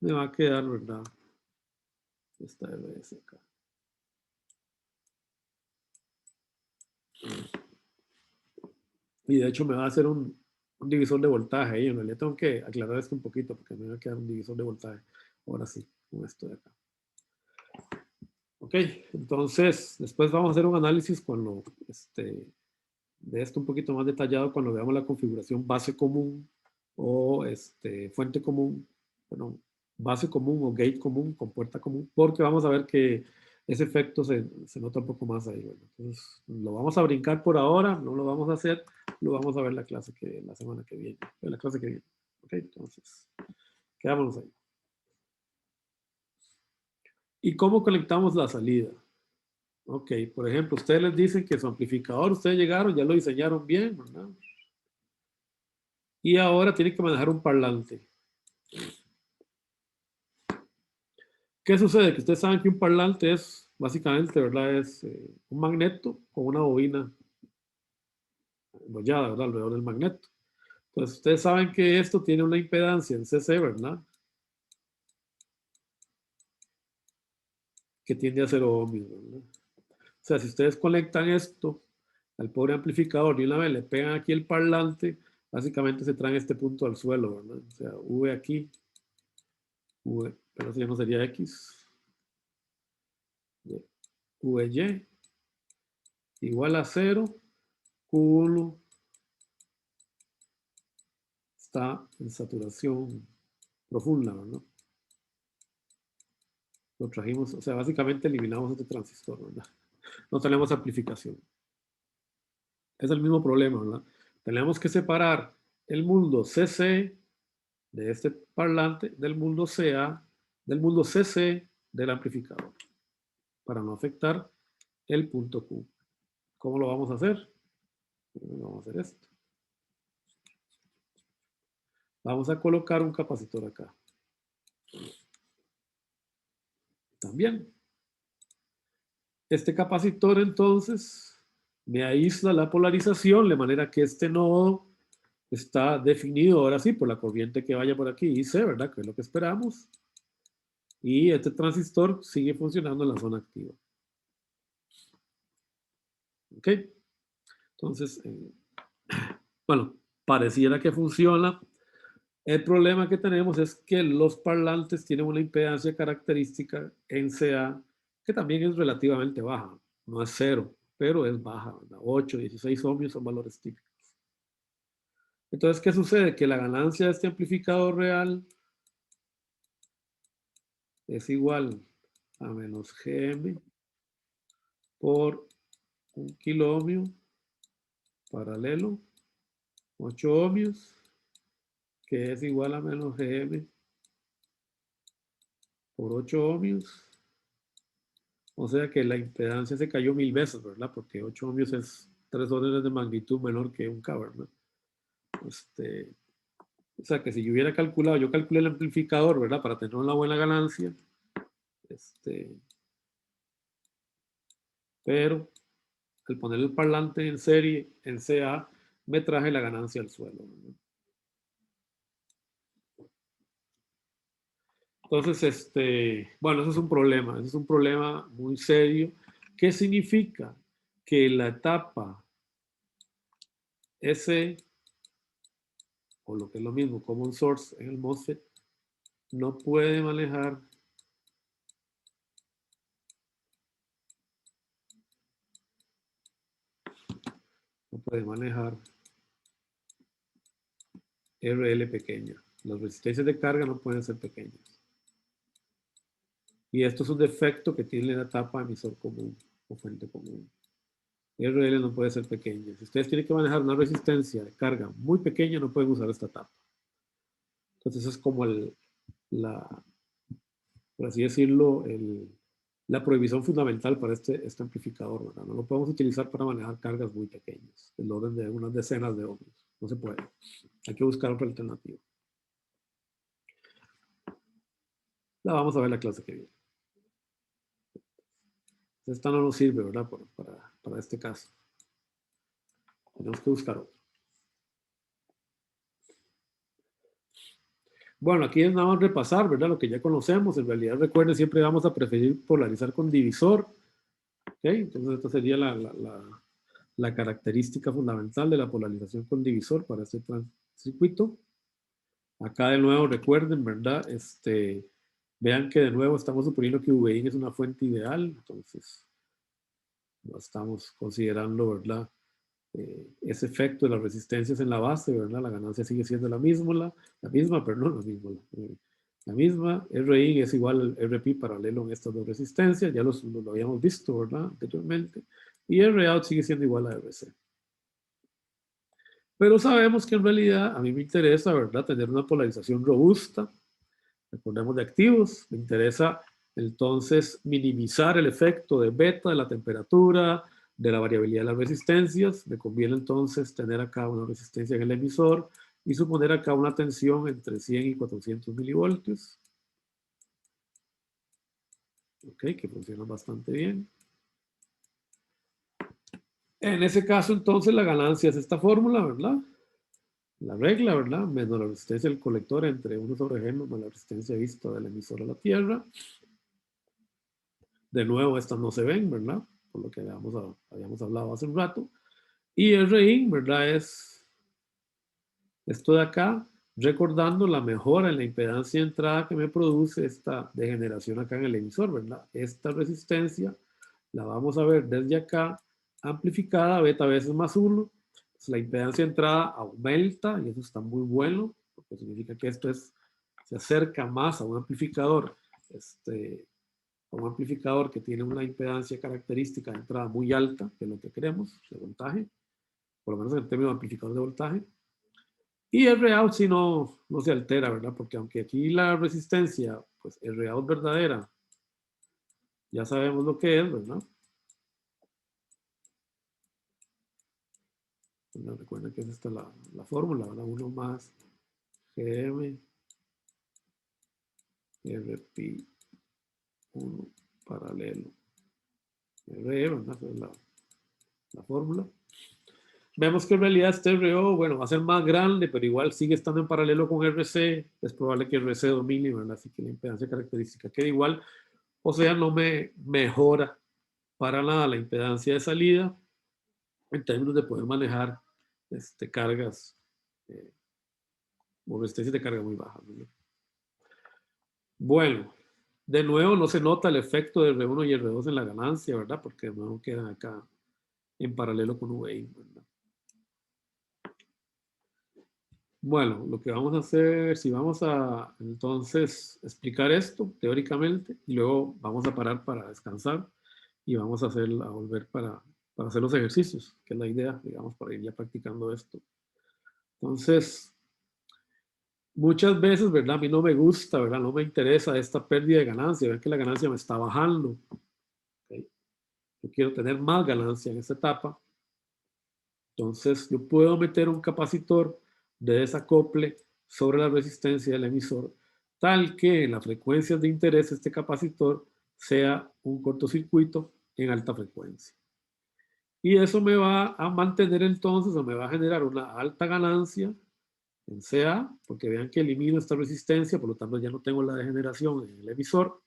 me va a quedar, ¿verdad? Esta RS acá. Y de hecho me va a hacer un divisor de voltaje ahí. En realidad tengo que aclarar esto un poquito porque me va a quedar un divisor de voltaje. Ahora sí, con esto de acá. Ok, entonces después vamos a hacer un análisis cuando, de esto un poquito más detallado cuando veamos la configuración base común o fuente común, bueno, base común o gate común con puerta común, porque vamos a ver que ese efecto se nota un poco más ahí. Bueno, entonces lo vamos a brincar por ahora, no lo vamos a hacer, lo vamos a ver la semana que viene, la clase que viene. Ok, entonces, quedámonos ahí. ¿Y cómo conectamos la salida? Ok, por ejemplo, ustedes les dicen que su amplificador, ustedes llegaron, ya lo diseñaron bien, ¿verdad? Y ahora tienen que manejar un parlante. ¿Qué sucede? Que ustedes saben que un parlante es, básicamente, ¿verdad? Es un magneto con una bobina enrollada, ¿verdad? Alrededor del magneto. Entonces, ustedes saben que esto tiene una impedancia en CC, ¿verdad? Que tiende a 0 ohms, ¿verdad? O sea, si ustedes conectan esto al pobre amplificador y una vez le pegan aquí el parlante, básicamente se traen este punto al suelo, ¿verdad? O sea, V aquí, V, pero eso ya no sería X, VY, igual a 0, Q1 está en saturación profunda, ¿verdad? Lo trajimos, o sea, básicamente eliminamos este transistor, ¿verdad? No tenemos amplificación. Es el mismo problema, ¿verdad? Tenemos que separar el mundo CC de este parlante del mundo CA, del mundo CC del amplificador, para no afectar el punto Q. ¿Cómo lo vamos a hacer? Vamos a hacer esto. Vamos a colocar un capacitor acá. También. Este capacitor entonces me aísla la polarización de manera que este nodo está definido ahora sí por la corriente que vaya por aquí, IC, ¿verdad? Que es lo que esperamos. Y este transistor sigue funcionando en la zona activa. ¿Ok? Entonces, bueno, pareciera que funciona. El problema que tenemos es que los parlantes tienen una impedancia característica en CA que también es relativamente baja. No es 0, pero es baja, ¿verdad? 8, 16 ohmios son valores típicos. Entonces, ¿qué sucede? Que la ganancia de este amplificador real es igual a menos GM por 1 kilo ohmio paralelo, 8 ohmios, que es igual a menos GM por 8 ohmios. O sea que la impedancia se cayó 1000 veces, ¿verdad? Porque 8 ohmios es 3 órdenes de magnitud menor que 1K, ¿verdad? O sea que si yo hubiera calculado, yo calculé el amplificador, ¿verdad? Para tener una buena ganancia. Pero al poner el parlante en serie, en CA, me traje la ganancia al suelo, ¿verdad? Entonces, bueno, eso es un problema muy serio. ¿Qué significa? Que la etapa S, o lo que es lo mismo, common source en el MOSFET, no puede manejar RL pequeña. Las resistencias de carga no pueden ser pequeñas. Y esto es un defecto que tiene la etapa emisor común o fuente común. RL no puede ser pequeña. Si ustedes tienen que manejar una resistencia de carga muy pequeña, no pueden usar esta etapa. Entonces es como por así decirlo, la prohibición fundamental para este amplificador, ¿verdad? No lo podemos utilizar para manejar cargas muy pequeñas, del orden de unas decenas de ohmios. No se puede. Hay que buscar otra alternativa. La vamos a ver la clase que viene. Esta no nos sirve, ¿verdad? Para este caso. Tenemos que buscar otro. Bueno, aquí es nada más repasar, ¿verdad? Lo que ya conocemos. En realidad, recuerden, siempre vamos a preferir polarizar con divisor. ¿Ok? Entonces, esta sería la característica fundamental de la polarización con divisor para este circuito. Acá de nuevo, recuerden, ¿verdad? Vean que de nuevo estamos suponiendo que VIN es una fuente ideal. Entonces, no estamos considerando, ¿verdad? Ese efecto de las resistencias en la base, ¿verdad? La ganancia sigue siendo la misma, la misma, RI es igual al RP paralelo en estas dos resistencias, ya lo habíamos visto, ¿verdad? Anteriormente, y ROUT sigue siendo igual a RC. Pero sabemos que en realidad a mí me interesa, ¿verdad? Tener una polarización robusta, recordemos de activos, me interesa entonces minimizar el efecto de beta, de la temperatura, de la variabilidad de las resistencias. Me conviene entonces tener acá una resistencia en el emisor y suponer acá una tensión entre 100 y 400 milivoltios. Ok, que funciona bastante bien. En ese caso, entonces, la ganancia es esta fórmula, ¿verdad? La regla, ¿verdad? Menos la resistencia del colector entre 1 sobre G más la resistencia vista del emisor a la Tierra. De nuevo, estas no se ven, ¿verdad? Por lo que habíamos hablado hace un rato. Y RIN, ¿verdad? Es esto de acá, recordando la mejora en la impedancia de entrada que me produce esta degeneración acá en el emisor, ¿verdad? Esta resistencia la vamos a ver desde acá, amplificada beta veces más 1. Pues la impedancia de entrada aumenta y eso está muy bueno, porque significa que esto se acerca más a un amplificador, que tiene una impedancia característica de entrada muy alta, que es lo que queremos, de voltaje, por lo menos en términos de amplificador de voltaje. Y el ROUT si no se altera, ¿verdad? Porque aunque aquí la resistencia, pues el ROUT verdadera, ya sabemos lo que es, ¿verdad? Bueno, recuerden que es esta la fórmula, ¿verdad? 1 más GM RP 1 paralelo RE, ¿verdad? Esa es la fórmula. vemos que en realidad este RO, bueno, va a ser más grande, pero igual sigue estando en paralelo con RC. Es probable que RC domine, ¿verdad? Así que la impedancia característica queda igual. O sea, no me mejora para nada la impedancia de salida en términos de poder manejar cargas o resistencias de carga muy bajas, ¿verdad? Bueno, de nuevo no se nota el efecto de R1 y R2 en la ganancia, ¿verdad? Porque de nuevo quedan acá en paralelo con VI, ¿verdad? Bueno, lo que vamos a hacer, si vamos a entonces explicar esto teóricamente y luego vamos a parar para descansar y vamos a volver para hacer los ejercicios, que es la idea, digamos, para ir ya practicando esto. Entonces, muchas veces, ¿verdad? A mí no me gusta, ¿verdad? No me interesa esta pérdida de ganancia, ver que la ganancia me está bajando. ¿Okay? Yo quiero tener más ganancia en esta etapa. Entonces, yo puedo meter un capacitor de desacople sobre la resistencia del emisor, tal que en las frecuencias de interés este capacitor sea un cortocircuito en alta frecuencia. Y eso me va a mantener entonces, o me va a generar una alta ganancia en CA, porque vean que elimino esta resistencia, por lo tanto ya no tengo la degeneración en el emisor.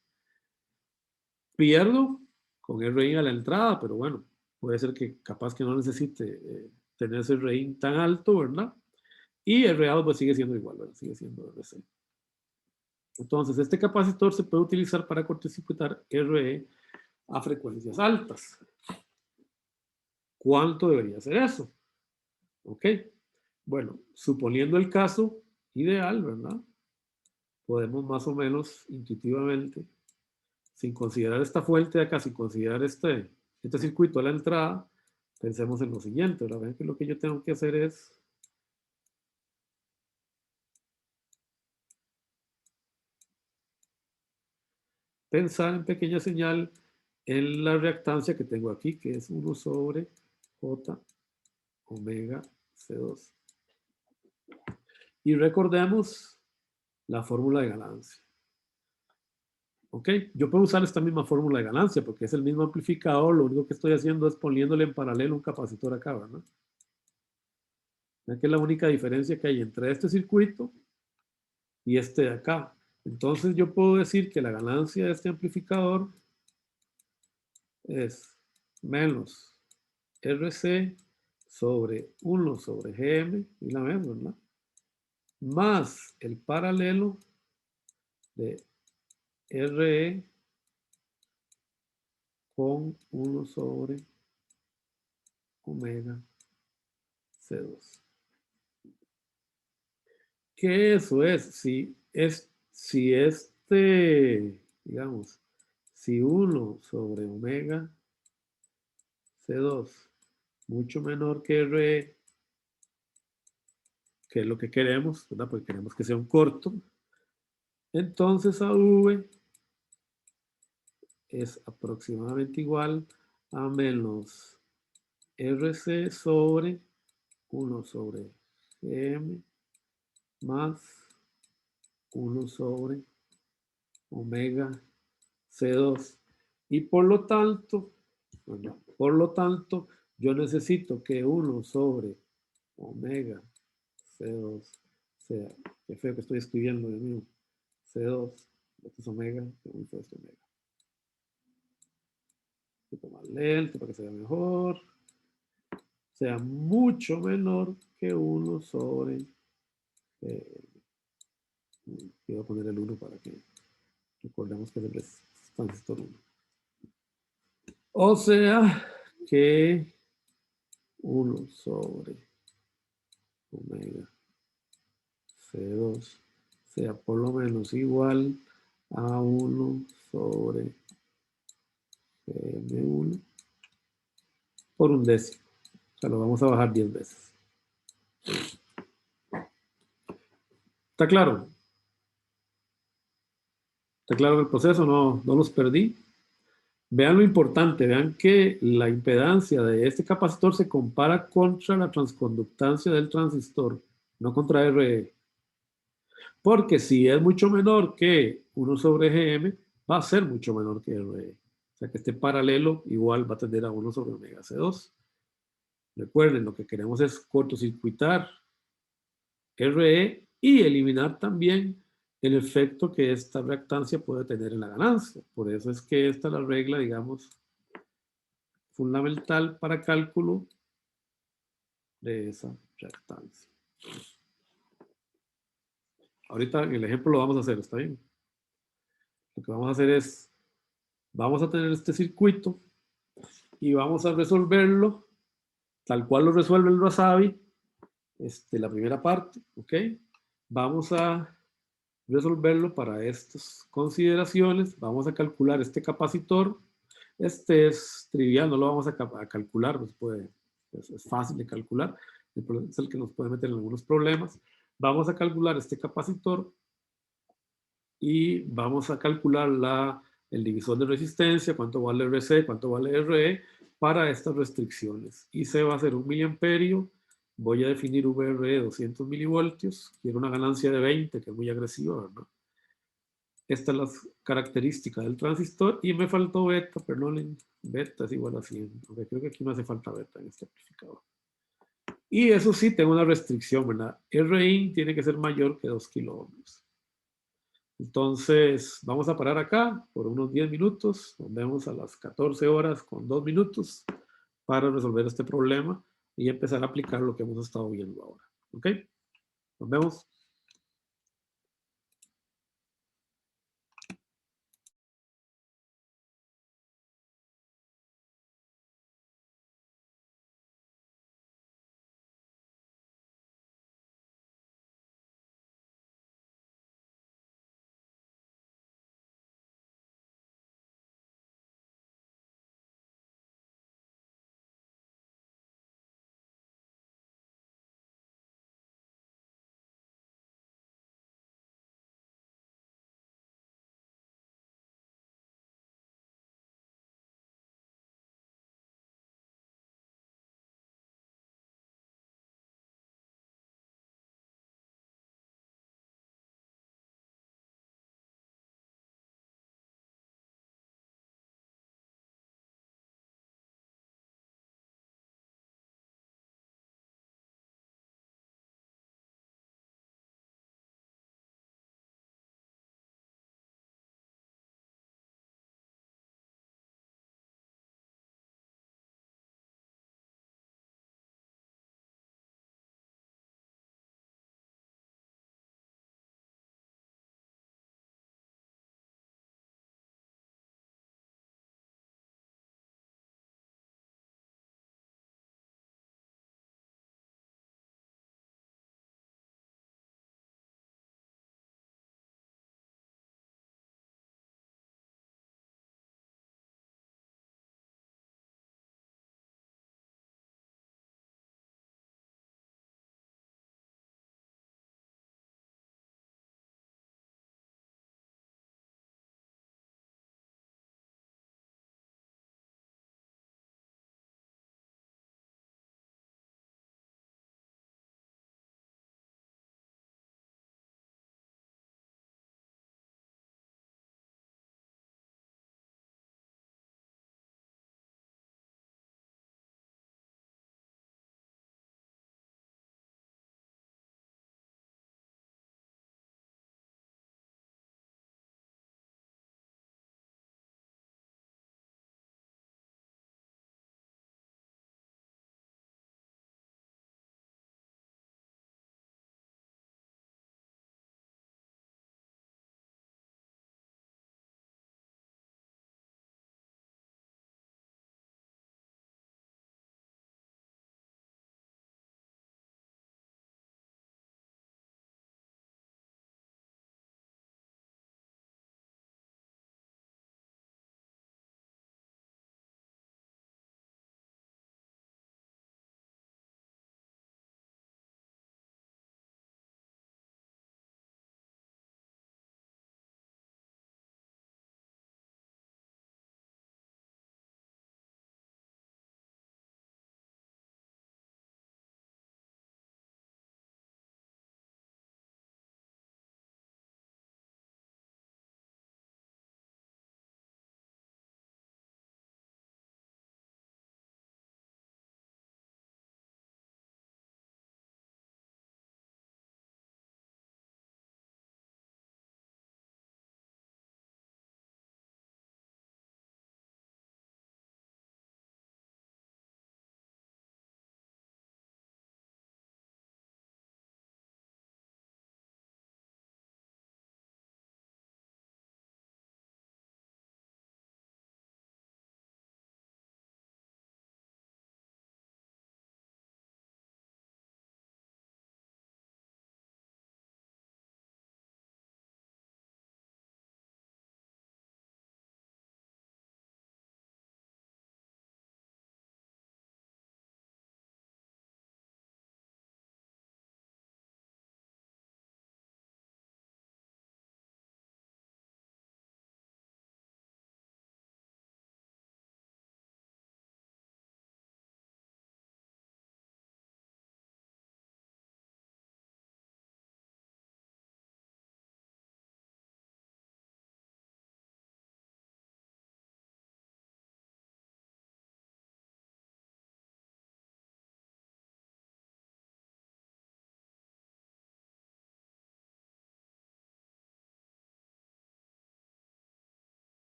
Pierdo con RI a la entrada, pero bueno, puede ser que capaz que no necesite tener ese RI tan alto, ¿verdad? Y el RA pues sigue siendo igual, ¿verdad? Sigue siendo RC. Entonces, este capacitor se puede utilizar para cortocircuitar RE a frecuencias altas. ¿Cuánto debería ser eso? Ok. Bueno, suponiendo el caso ideal, ¿verdad? Podemos más o menos intuitivamente, sin considerar esta fuente de acá, sin considerar este circuito a la entrada, pensemos en lo siguiente, ¿verdad? Ven que lo que yo tengo que hacer es pensar en pequeña señal en la reactancia que tengo aquí, que es 1 sobre J omega C2. Y recordemos la fórmula de ganancia. ¿Ok? Yo puedo usar esta misma fórmula de ganancia porque es el mismo amplificador, lo único que estoy haciendo es poniéndole en paralelo un capacitor acá, ¿verdad? Vean que es la única diferencia que hay entre este circuito y este de acá. Entonces yo puedo decir que la ganancia de este amplificador es menos RC sobre 1 sobre GM, y la ven, ¿verdad? Más el paralelo de RE con 1 sobre omega C2. ¿Qué eso es? Si digamos, si 1 sobre omega C2 mucho menor que RE, que es lo que queremos, ¿verdad? Porque queremos que sea un corto, entonces AV es aproximadamente igual a menos RC sobre 1 sobre GM más 1 sobre omega C2. Y por lo tanto, yo necesito que 1 sobre omega C2 sea, qué feo que estoy escribiendo, Dios mío, C2, esto es omega, esto es omega. Un poco más lento para que se vea mejor. Sea mucho menor que 1 sobre quiero poner el 1 para que recordemos que es transistor 1. O sea que 1 sobre omega C2 sea por lo menos igual a 1 sobre M1 por 1/10. O sea, lo vamos a bajar 10 veces. ¿Está claro? ¿Está claro el proceso? No los perdí. Vean lo importante, vean que la impedancia de este capacitor se compara contra la transconductancia del transistor, no contra RE. Porque si es mucho menor que 1 sobre GM, va a ser mucho menor que RE. O sea que este paralelo igual va a tender a 1 sobre omega C2. Recuerden, lo que queremos es cortocircuitar RE y eliminar también el efecto que esta reactancia puede tener en la ganancia. Por eso es que esta es la regla, digamos, fundamental para cálculo de esa reactancia. Ahorita en el ejemplo lo vamos a hacer, ¿está bien? Lo que vamos a hacer es, vamos a tener este circuito y vamos a resolverlo tal cual lo resuelve el Razavi, la primera parte, ¿ok? Vamos a resolverlo para estas consideraciones. Vamos a calcular este capacitor. Este es trivial, no lo vamos a calcular, es fácil de calcular. El problema es el que nos puede meter en algunos problemas. Vamos a calcular este capacitor y vamos a calcular el divisor de resistencia, cuánto vale RC, cuánto vale RE para estas restricciones. Y se va a hacer 1 miliamperio. Voy a definir VRE de 200 milivoltios. Quiero una ganancia de 20, que es muy agresiva, ¿verdad? Esta es la característica del transistor. Y me faltó beta, perdón, beta es igual a 100. Aunque creo que aquí no hace falta beta en este amplificador. Y eso sí, tengo una restricción, ¿verdad? Rin tiene que ser mayor que 2 kilo ohms. Entonces, vamos a parar acá por unos 10 minutos. Nos vemos a las 14 horas con 2 minutos para resolver este problema y empezar a aplicar lo que hemos estado viendo ahora. ¿Ok? Nos vemos.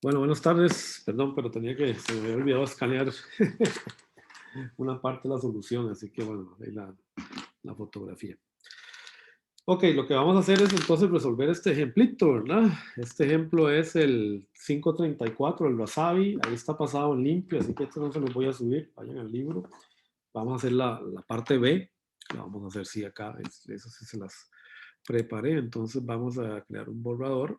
Bueno, buenas tardes. Perdón, pero se me había olvidado escanear una parte de la solución, así que bueno, ahí la fotografía. Ok, lo que vamos a hacer es entonces resolver este ejemplito, ¿verdad? Este ejemplo es el 534, el Wasabi. Ahí está pasado en limpio, así que esto no se los voy a subir. Vayan al libro. Vamos a hacer la parte B. La vamos a hacer sí acá. Eso sí se las preparé. Entonces vamos a crear un borrador.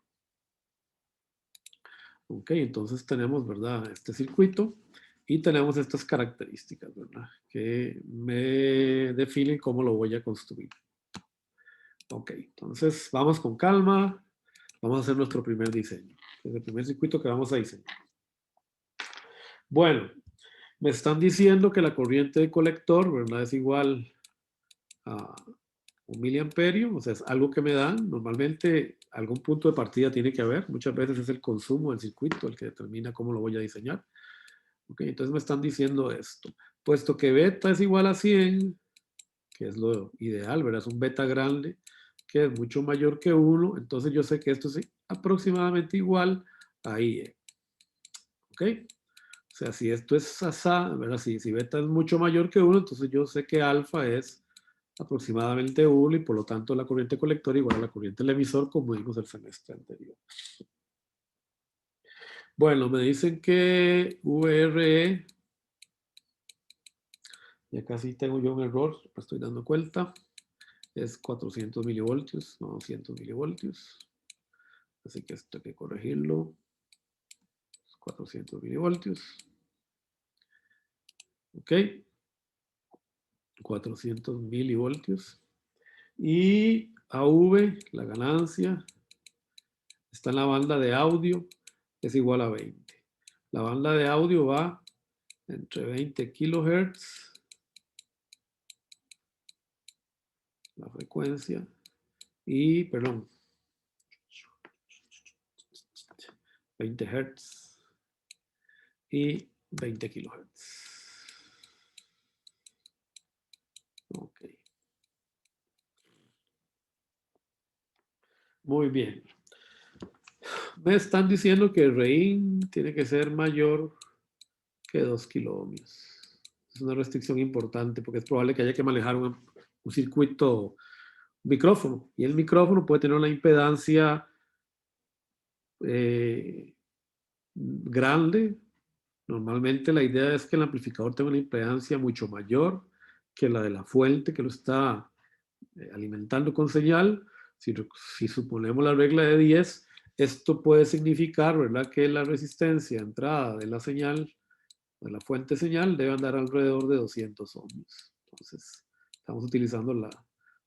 Ok, entonces tenemos, ¿verdad? Este circuito. Y tenemos estas características, ¿verdad? Que me definen cómo lo voy a construir. Ok, entonces vamos con calma. Vamos a hacer nuestro primer diseño. Es el primer circuito que vamos a diseñar. Bueno, me están diciendo que la corriente de colector, ¿verdad? Es igual a 1 miliamperio, o sea, es algo que me dan. Normalmente algún punto de partida tiene que haber. Muchas veces es el consumo del circuito el que determina cómo lo voy a diseñar. Ok, entonces me están diciendo esto. Puesto que beta es igual a 100, que es lo ideal, ¿verdad? Es un beta grande, que es mucho mayor que 1, entonces yo sé que esto es aproximadamente igual a IE. ¿Ok? O sea, si esto es asá, ¿verdad? Si beta es mucho mayor que 1, entonces yo sé que alfa es aproximadamente 1 y por lo tanto la corriente colectora igual a la corriente del emisor, como vimos el semestre anterior. Bueno, me dicen que VRE, ya casi tengo yo un error, me estoy dando cuenta, es 400 milivoltios, no 200 milivoltios. Así que esto hay que corregirlo. 400 milivoltios. Ok. 400 milivoltios. Y AV, la ganancia, está en la banda de audio, es igual a 20. La banda de audio va entre 20 kilohertz, la frecuencia, y, perdón, 20 hertz y 20 kilohertz. Ok. Muy bien. Me están diciendo que el REIN tiene que ser mayor que 2 kiloohmios. Es una restricción importante porque es probable que haya que manejar un circuito, un micrófono. Y el micrófono puede tener una impedancia grande. Normalmente la idea es que el amplificador tenga una impedancia mucho mayor que la de la fuente que lo está alimentando con señal. Si suponemos la regla de 10, esto puede significar, ¿verdad?, que la resistencia de entrada de la señal, de la fuente señal, debe andar alrededor de 200 ohmios. Entonces, estamos utilizando la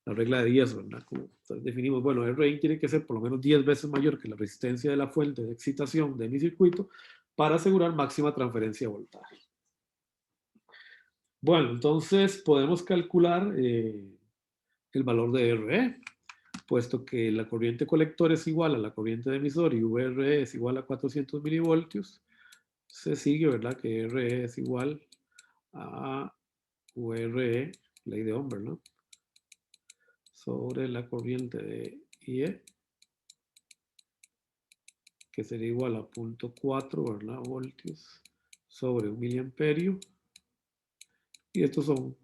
regla de 10, ¿verdad? Como definimos, bueno, el REIN tiene que ser por lo menos 10 veces mayor que la resistencia de la fuente de excitación de mi circuito para asegurar máxima transferencia de voltaje. Bueno, entonces podemos calcular el valor de RE, puesto que la corriente colector es igual a la corriente de emisor y VRE es igual a 400 milivoltios, se sigue, ¿verdad?, que RE es igual a VRE, ley de Ohm, ¿no?, sobre la corriente de IE, que sería igual a 0.4, ¿verdad?, voltios sobre 1 miliamperio, y estos son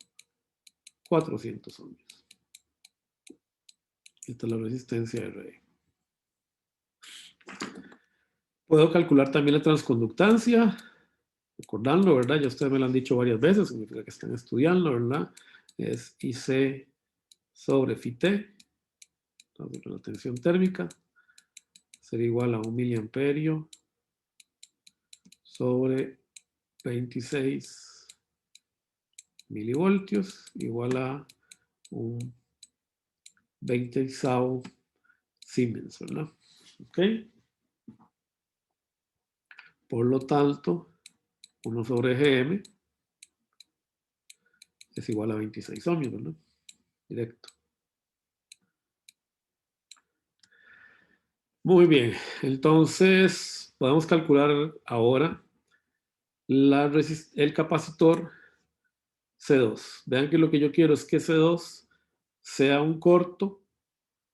400 ohmios. Esta es la resistencia de RE. Puedo calcular también la transconductancia, recordando, ¿verdad? Ya ustedes me lo han dicho varias veces, significa que están estudiando, ¿verdad? Es IC sobre Φt, entonces la tensión térmica sería igual a 1 miliamperio sobre 26 milivoltios, igual a un 20º Siemens, ¿verdad? ¿Ok? Por lo tanto, 1 sobre Gm es igual a 26 ohmios, ¿verdad? Directo. Muy bien, entonces podemos calcular ahora el capacitor C2. Vean que lo que yo quiero es que C2 sea un corto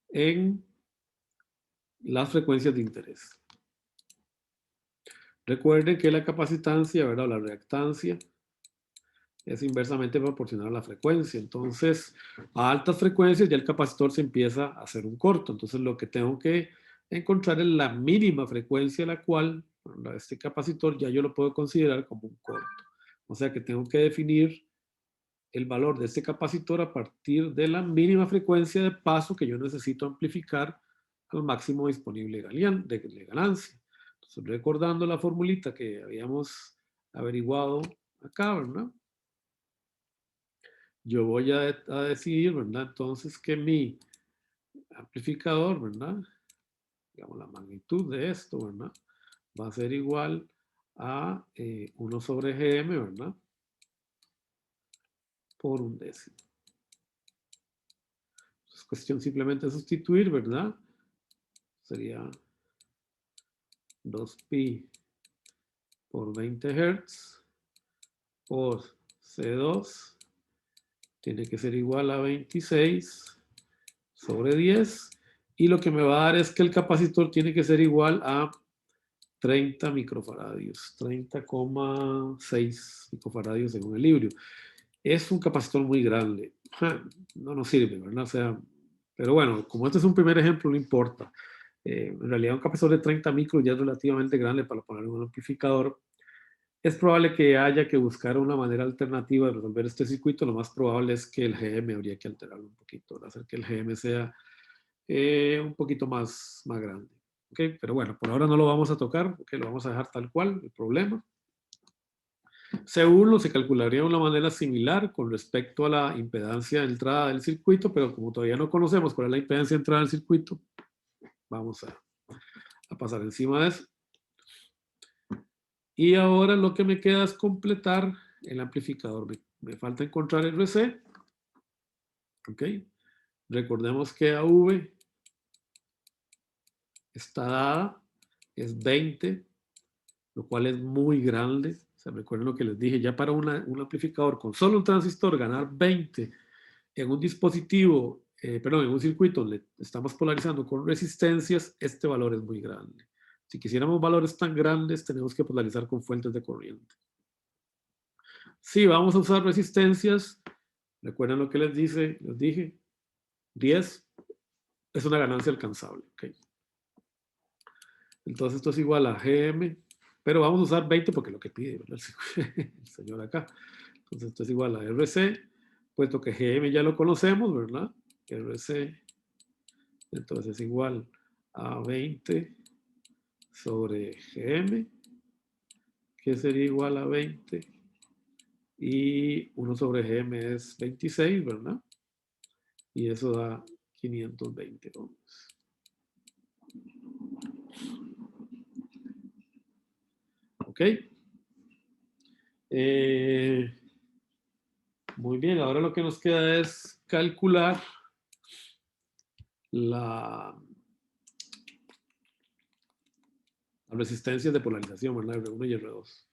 en las frecuencias de interés. Recuerden que la capacitancia, ¿verdad? O la reactancia es inversamente proporcional a la frecuencia. Entonces, a altas frecuencias ya el capacitor se empieza a hacer un corto. Entonces, lo que tengo que encontrar es la mínima frecuencia a la cual este capacitor ya yo lo puedo considerar como un corto. O sea que tengo que definir el valor de este capacitor a partir de la mínima frecuencia de paso que yo necesito amplificar al máximo disponible de ganancia. Entonces, recordando la formulita que habíamos averiguado acá, ¿verdad? Yo voy a decidir, ¿verdad? Entonces que mi amplificador, ¿verdad? Digamos, la magnitud de esto, ¿verdad? Va a ser igual a 1 sobre GM, ¿verdad? Por 1/10. Es cuestión simplemente de sustituir, ¿verdad? Sería 2pi por 20 Hz por C2 tiene que ser igual a 26 sobre 10. Y lo que me va a dar es que el capacitor tiene que ser igual a 30 microfaradios, 30,6 microfaradios según el libro. Es un capacitor muy grande. No nos sirve, ¿verdad? O sea, pero bueno, como este es un primer ejemplo, no importa. En realidad un capacitor de 30 micros ya es relativamente grande para poner un amplificador. Es probable que haya que buscar una manera alternativa de resolver este circuito. Lo más probable es que el GM habría que alterarlo un poquito, hacer que el GM sea un poquito más grande. ¿Okay? Pero bueno, por ahora no lo vamos a tocar, porque lo vamos a dejar tal cual, el problema. C1 se calcularía de una manera similar con respecto a la impedancia de entrada del circuito, pero como todavía no conocemos cuál es la impedancia de entrada del circuito, vamos a pasar encima de eso. Y ahora lo que me queda es completar el amplificador. Me falta encontrar el RC. ¿Ok? Recordemos que AV está dada, es 20, lo cual es muy grande. O sea, recuerden lo que les dije, ya para un amplificador con solo un transistor ganar 20 en un dispositivo, perdón, en un circuito donde estamos polarizando con resistencias, este valor es muy grande. Si quisiéramos valores tan grandes, tenemos que polarizar con fuentes de corriente. Si vamos a usar resistencias, recuerden lo que les dije, 10 es una ganancia alcanzable. ¿Okay? Entonces esto es igual a GM, pero vamos a usar 20 porque es lo que pide, ¿verdad? El señor acá. Entonces esto es igual a RC, puesto que GM ya lo conocemos, ¿verdad? RC, entonces es igual a 20 sobre GM, que sería igual a 20, y 1 sobre GM es 26, ¿verdad? Y eso da 520 ohms. ¿Ok? Muy bien, ahora lo que nos queda es calcular las resistencias de polarización, ¿verdad? R1 y R2.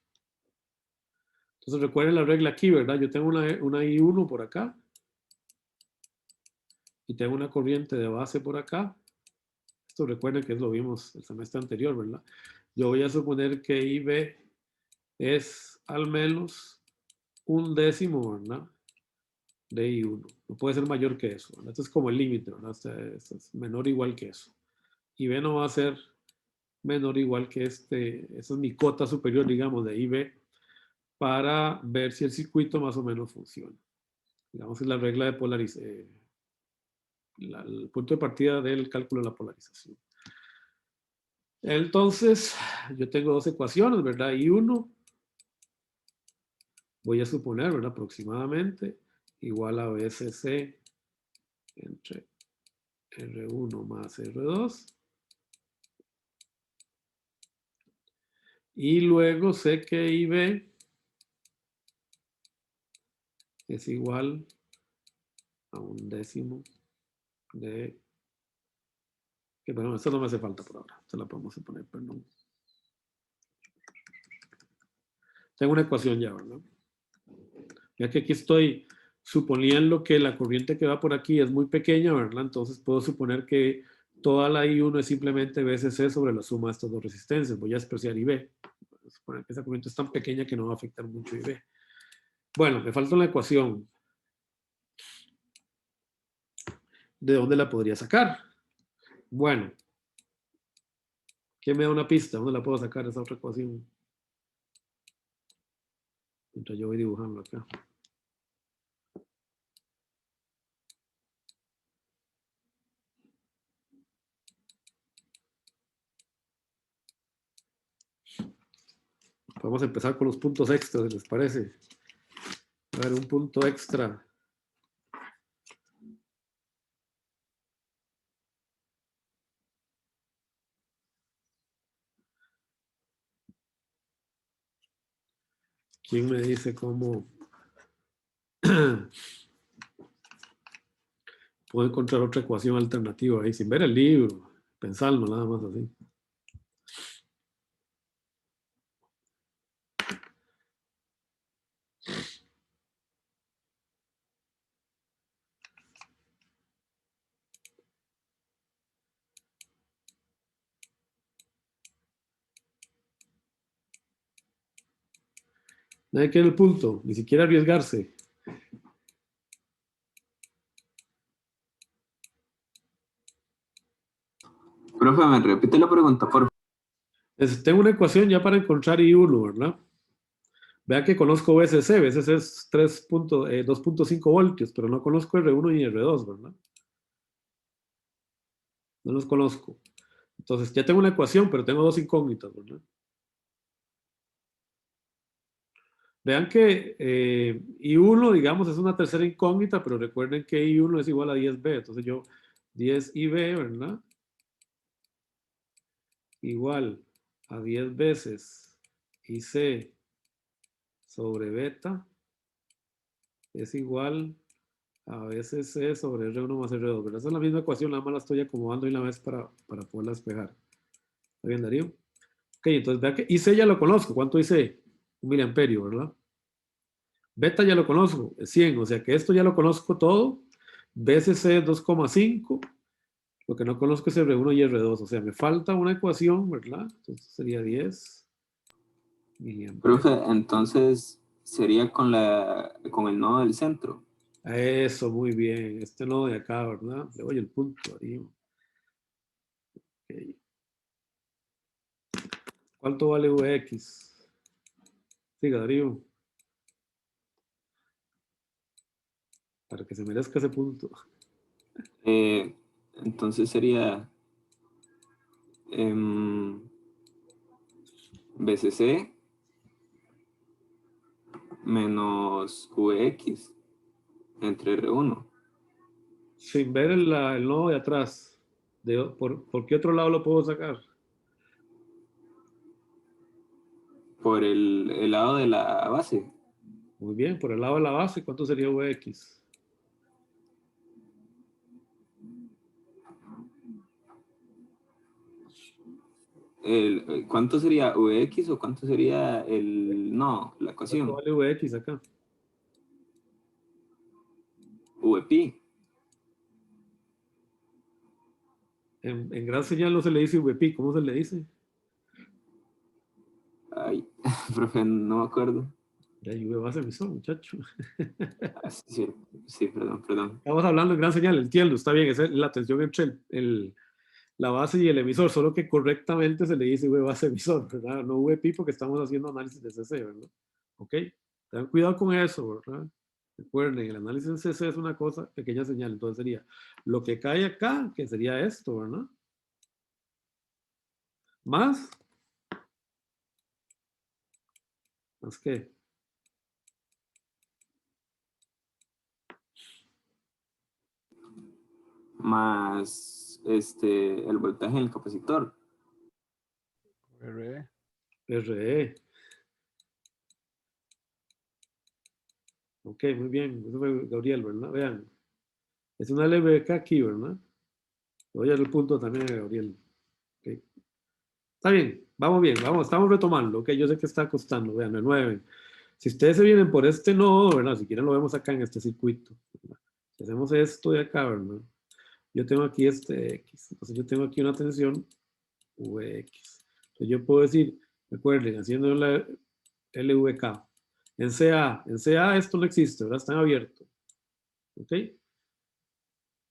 Entonces recuerden la regla aquí, ¿verdad? Yo tengo una I1 por acá y tengo una corriente de base por acá. Esto recuerden que lo vimos el semestre anterior, ¿verdad? Yo voy a suponer que IB es al menos 1/10, ¿verdad? De I1. No puede ser mayor que eso, ¿verdad? Esto es como el límite, ¿verdad? Este es menor o igual que eso. IB no va a ser menor o igual que este. Esa es mi cota superior, digamos, de IB para ver si el circuito más o menos funciona. Digamos que es la regla de polarización. El punto de partida del cálculo de la polarización. Entonces, yo tengo dos ecuaciones, ¿verdad? I1, voy a suponer, ¿verdad? Aproximadamente, igual a BCC entre R1 más R2. Y luego sé que IB es igual a 1/10 de... Que bueno, esto no me hace falta por ahora. Se la podemos poner, perdón. Tengo una ecuación ya, ¿verdad? Ya que aquí estoy suponiendo que la corriente que va por aquí es muy pequeña, ¿verdad? Entonces puedo suponer que toda la I1 es simplemente BCC sobre la suma de estas dos resistencias. Voy a expresar IB. Suponer que esa corriente es tan pequeña que no va a afectar mucho IV. Bueno, me falta una ecuación. ¿De dónde la podría sacar? Bueno, ¿qué me da una pista? ¿Dónde la puedo sacar esa otra ecuación? Mientras yo voy dibujando acá. Vamos a empezar con los puntos extras, ¿les parece? A ver, un punto extra. ¿Quién me dice cómo puedo encontrar otra ecuación alternativa ahí? Sin ver el libro, pensarlo nada más así. Nadie quiere el punto, ni siquiera arriesgarse. Profe, me repite la pregunta, por favor. Tengo una ecuación ya para encontrar I1, ¿verdad? Vean que conozco VSC, VSC es 2.5 voltios, pero no conozco R1 y R2, ¿verdad? No los conozco. Entonces, ya tengo una ecuación, pero tengo dos incógnitas, ¿verdad? Vean que I1, digamos, es una tercera incógnita, pero recuerden que I1 es igual a 10B. Entonces yo, 10IB, ¿verdad? Igual a 10 veces IC sobre beta es igual a veces C sobre R1 más R2, ¿verdad? Esa es la misma ecuación, nada más la estoy acomodando una vez para poderla despejar. ¿Está bien, Darío? Ok, entonces vean que IC ya lo conozco. ¿Cuánto IC? 1 miliamperio, ¿verdad? Beta ya lo conozco, es 100, o sea que esto ya lo conozco todo. BCC es 2,5. Lo que no conozco es R1 y R2, o sea, me falta una ecuación, ¿verdad? Entonces sería 10 miliamperes. Profe, entonces sería con el nodo del centro. Eso, muy bien. Este nodo de acá, ¿verdad? Le doy el punto, Darío. Okay. ¿Cuánto vale Vx? Siga, Darío. Para que se merezca ese punto. Entonces sería BCC menos Vx entre R1. Sin ver el nodo de atrás. ¿Por qué otro lado lo puedo sacar? Por el lado de la base. Muy bien, por el lado de la base, ¿cuánto sería Vx? ¿Cuánto sería Vx o cuánto sería la ¿Cuánto ecuación? vale Vx acá? Vp. En gran señal no se le dice VP, ¿cómo se le dice? Ay, profe, no me acuerdo. Ya V base emisor, muchacho. Sí, sí, perdón. Estamos hablando en gran señal, entiendo, está bien, esa es la tensión entre la base y el emisor, solo que correctamente se le dice V base emisor, ¿verdad? No VP porque estamos haciendo análisis de CC, ¿verdad? Ok, tengan cuidado con eso, ¿verdad? Recuerden, el análisis de CC es una cosa, pequeña señal, entonces sería lo que cae acá, que sería esto, ¿verdad? Más que Más el voltaje en el capacitor. RE. RE. Ok, muy bien. Eso fue Gabriel, ¿verdad? Vean. Es una LBK aquí, ¿verdad? Voy a dar el punto también a Gabriel. Okay. Está bien, vamos bien, estamos retomando. Ok, yo sé que está costando, vean, el 9. Si ustedes se vienen por este nodo, ¿verdad? Si quieren lo vemos acá en este circuito. ¿Verdad? Si hacemos esto de acá, ¿verdad? Yo tengo aquí este X. Entonces yo tengo aquí una tensión Vx. Entonces yo puedo decir Recuerden, haciendo la LVK. En CA esto no existe, ¿verdad? Está en abierto. ¿Ok?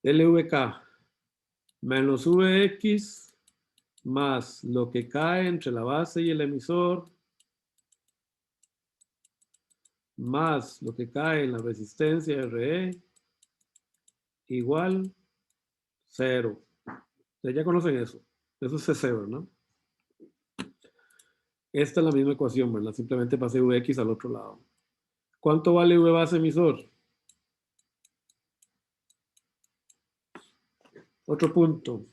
LVK menos VX más lo que cae entre la base y el emisor más lo que cae en la resistencia RE igual 0. Ustedes ya conocen eso. Eso es CC, ¿verdad? Esta es la misma ecuación, ¿verdad? Simplemente pasé Vx al otro lado. ¿Cuánto vale V base emisor? Otro punto.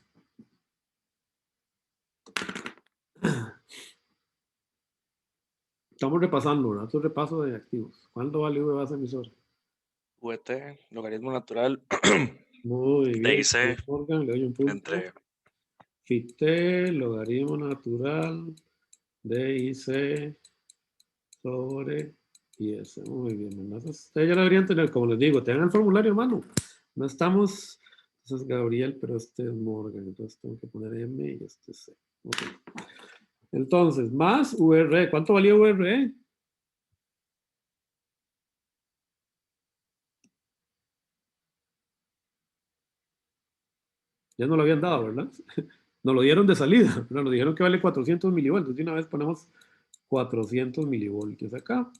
Estamos repasando, ¿verdad? Otro repaso de activos. ¿Cuánto vale V base emisor? VT, logaritmo natural Muy de bien. IC Morgan, le doy un punto. entre Φ logaritmo natural de IC sobre IS. Muy bien. Entonces, ustedes ya lo deberían tener, como les digo, tengan el formulario a mano. No estamos... Entonces, Gabriel, pero este es Morgan. Entonces, tengo que poner M y este C. Okay. Entonces, más VRE. ¿Cuánto valía VRE? Ya no lo habían dado, ¿verdad? Nos lo dieron de salida, pero nos dijeron que vale 400 milivoltios. De una vez ponemos 400 milivoltios acá.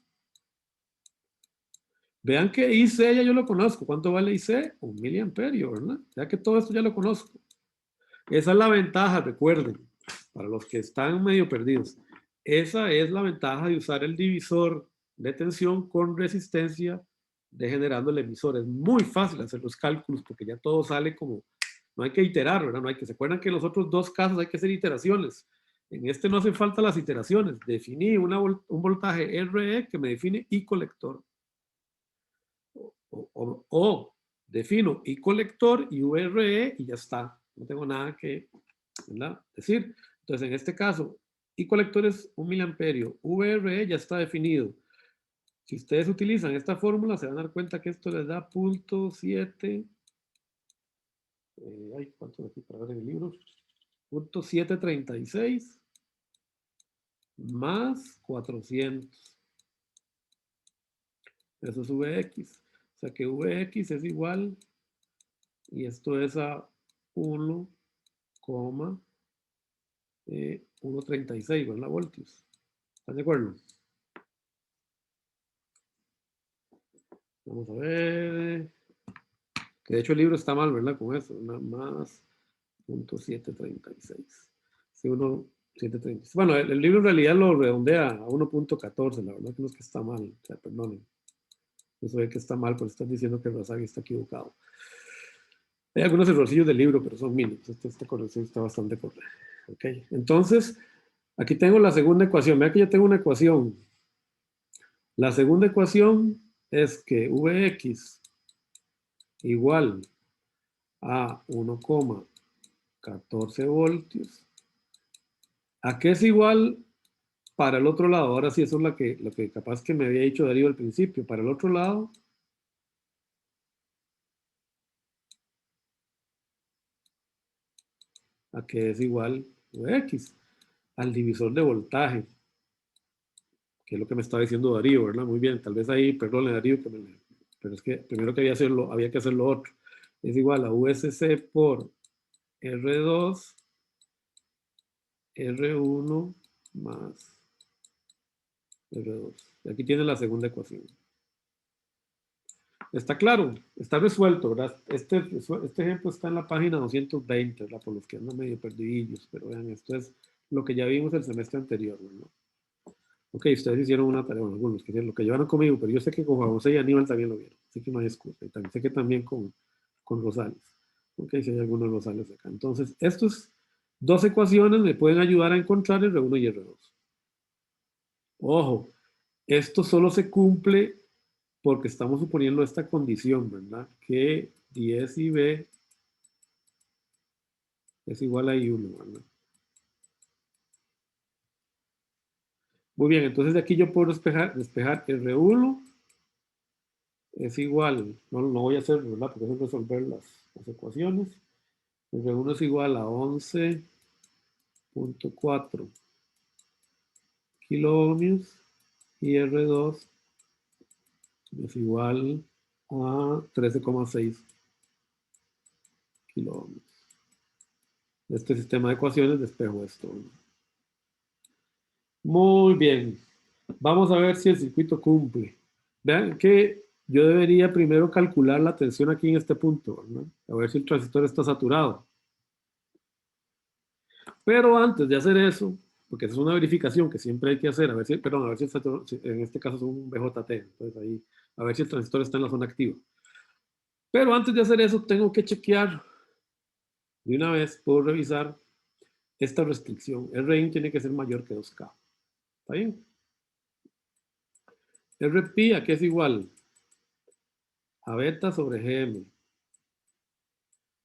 Vean que IC ya yo lo conozco. ¿Cuánto vale IC? 1 miliamperio, ¿verdad? Ya que todo esto ya lo conozco. Esa es la ventaja, recuerden, para los que están medio perdidos. Esa es la ventaja de usar el divisor de tensión con resistencia degenerando el emisor. Es muy fácil hacer los cálculos porque ya todo sale como... No hay que iterar, ¿verdad? No hay que... ¿Se acuerdan que en los otros dos casos hay que hacer iteraciones? En este no hacen falta las iteraciones. Definí un voltaje RE que me define I colector. O defino I colector y VRE y ya está. No tengo nada que, ¿verdad?, decir. Entonces, en este caso, I colector es 1 miliamperio. VRE ya está definido. Si ustedes utilizan esta fórmula, se van a dar cuenta que esto les da 0.7. ¿Cuánto de aquí para ver en el libro? 0.736 más 400. Eso es Vx. O sea que Vx es igual, y esto es a 1,136, ¿verdad? Voltios. ¿Están de acuerdo? Vamos a ver. Que de hecho el libro está mal, ¿verdad? Con eso. Más 0.736. Sí, 1.736. Bueno, el libro en realidad lo redondea a 1.14. La verdad que no es que está mal. O sea, perdonen. Eso ve que está mal, porque están diciendo que Razagui está equivocado. Hay algunos errorcillos del libro, pero son mínimos. Esta corrección está bastante correcta. ¿Ok? Entonces, aquí tengo la segunda ecuación. Vean que yo tengo una ecuación. La segunda ecuación es que Vx igual a 1,14 voltios. ¿A qué es igual para el otro lado? Ahora sí, eso es lo que capaz que me había dicho Darío al principio. Para el otro lado, ¿a qué es igual Vx? Al divisor de voltaje, que es lo que me estaba diciendo Darío, ¿verdad? Muy bien, tal vez ahí, perdón, Darío, pero es que primero que había que hacer lo otro. Es igual a USC por R2, R1 más R2. Y aquí tiene la segunda ecuación. Está claro, está resuelto, ¿verdad? Este ejemplo está en la página 220, ¿verdad? Por los que andan medio perdidillos, pero vean, esto es lo que ya vimos el semestre anterior, ¿verdad? Ok, ustedes hicieron una tarea, bueno, algunos que lo que llevaron conmigo, pero yo sé que con Juan José y Aníbal también lo vieron, así que no hay excusa. Y también sé que también con Rosales. Ok, si hay algunos Rosales acá. Entonces, estas dos ecuaciones me pueden ayudar a encontrar R1 y R2. Ojo, esto solo se cumple porque estamos suponiendo esta condición, ¿verdad? Que 10 y B es igual a I1, ¿verdad? Muy bien, entonces de aquí yo puedo despejar R1 es igual, no voy a hacer, ¿verdad? Porque es resolver las ecuaciones. R1 es igual a 11.4 kiloohmios y R2 es igual a 13,6 kiloohmios. Este sistema de ecuaciones despejo esto. Muy bien. Vamos a ver si el circuito cumple. Vean que yo debería primero calcular la tensión aquí en este punto, ¿verdad? A ver si el transistor está saturado. Pero antes de hacer eso, porque esa es una verificación que siempre hay que hacer, a ver si, perdón, a ver si en este caso es un BJT, entonces ahí, a ver si el transistor está en la zona activa. Pero antes de hacer eso, tengo que chequear de una vez, puedo revisar esta restricción. Rin tiene que ser mayor que 2K. ¿Está bien? Rp, ¿a qué es igual? A beta sobre Gm.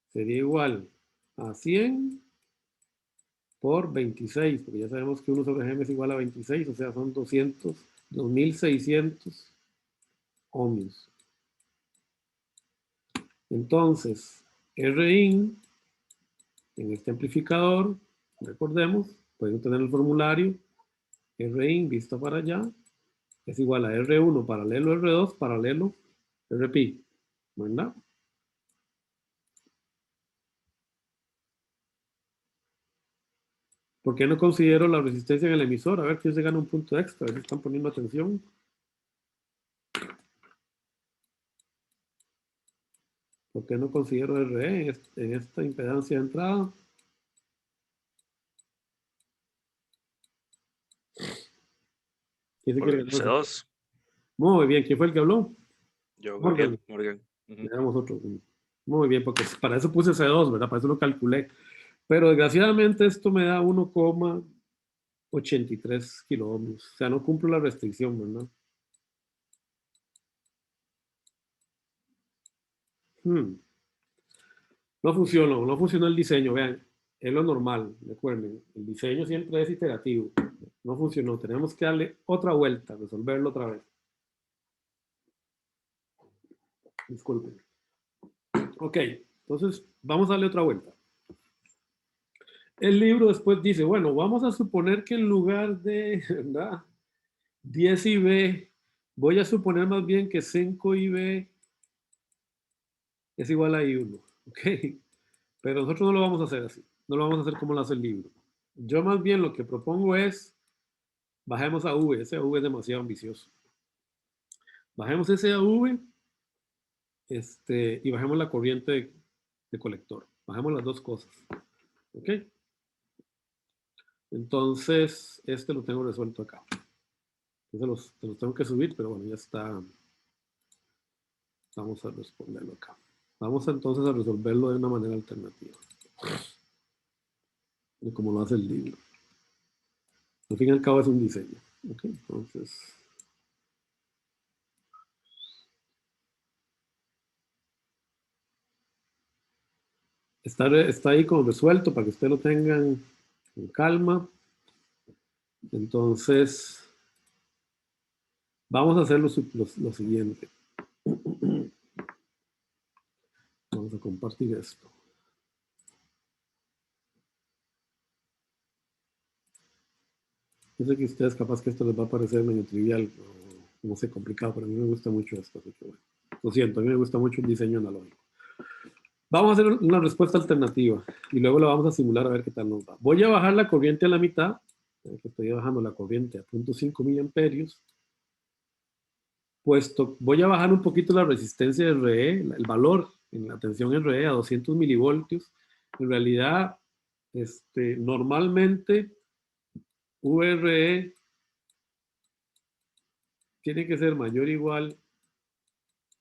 Sería igual a 100 por 26, porque ya sabemos que 1 sobre Gm es igual a 26, o sea, son 2600 ohmios. Entonces, Rin, en este amplificador, recordemos, pueden tener el formulario, Rin visto para allá, es igual a R1 paralelo R2 paralelo Rp, ¿verdad? ¿Por qué no considero la resistencia en el emisor? A ver quién se gana un punto extra, a ver si están poniendo atención. ¿Por qué no considero RE en esta impedancia de entrada? ¿Quién se Por quiere el ganar? C2. Muy bien, ¿quién fue el que habló? Yo, Morgan. Morgan. Ujú. Le damos otro. Muy bien, porque para eso puse C2, ¿verdad? Para eso lo calculé. Pero desgraciadamente esto me da 1,83 kiloohmios. O sea, no cumplo la restricción, ¿verdad? No funcionó el diseño, vean. Es lo normal, recuerden. El diseño siempre es iterativo. No funcionó. Tenemos que darle otra vuelta, resolverlo otra vez. Disculpen. Ok, entonces vamos a darle otra vuelta. El libro después dice, bueno, vamos a suponer que en lugar de, ¿verdad? 10 IB, voy a suponer más bien que 5 IB es igual a I1, ¿ok? Pero nosotros no lo vamos a hacer así, no lo vamos a hacer como lo hace el libro. Yo más bien lo que propongo es, bajemos a V, ese V es demasiado ambicioso. Bajemos ese a V y bajemos la corriente de colector. Bajemos las dos cosas, ¿ok? Entonces, este lo tengo resuelto acá. Entonces los tengo que subir, pero bueno, ya está. Vamos a responderlo acá. Vamos entonces a resolverlo de una manera alternativa. De como lo hace el libro. Al fin y al cabo es un diseño. ¿Ok? Entonces. Está ahí como resuelto para que ustedes lo tengan con calma. Entonces, vamos a hacer lo siguiente. Vamos a compartir esto. Yo sé que a ustedes capaz que esto les va a parecer medio trivial, o no sé, complicado, pero a mí me gusta mucho esto. Así que bueno, lo siento, a mí me gusta mucho el diseño analógico. Vamos a hacer una respuesta alternativa y luego la vamos a simular a ver qué tal nos va. Voy a bajar la corriente a la mitad, estoy bajando la corriente a 0.5 miliamperios, puesto voy a bajar un poquito la resistencia de RE, el valor en la tensión RE a 200 milivoltios. En realidad, normalmente VRE tiene que ser mayor o igual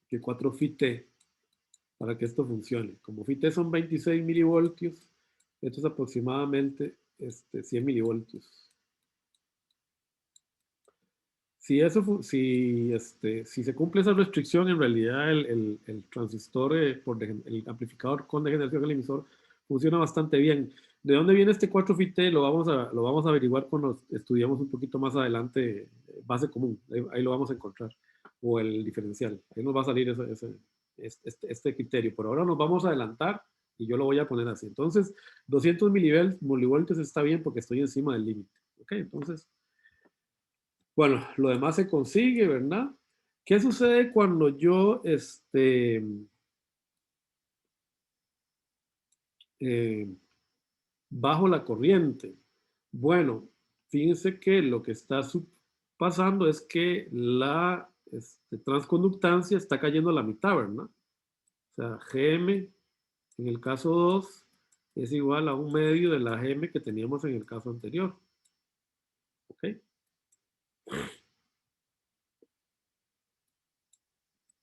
que 4 Φt para que esto funcione. Como Φt son 26 milivoltios, esto es aproximadamente 100 milivoltios. Si se cumple esa restricción, en realidad el transistor, el amplificador con degeneración del emisor funciona bastante bien. ¿De dónde viene este 4 Φt? Lo vamos a averiguar cuando estudiamos un poquito más adelante base común. Ahí lo vamos a encontrar. O el diferencial. Ahí nos va a salir este criterio. Por ahora nos vamos a adelantar y yo lo voy a poner así. Entonces, 200 milivoltios está bien porque estoy encima del límite. ¿Ok? Entonces, Bueno, lo demás se consigue, ¿verdad? ¿Qué sucede cuando yo bajo la corriente? Bueno, fíjense que lo que está pasando es que la transconductancia está cayendo a la mitad, ¿verdad? O sea, Gm en el caso 2 es igual a 1/2 de la Gm que teníamos en el caso anterior. ¿Ok?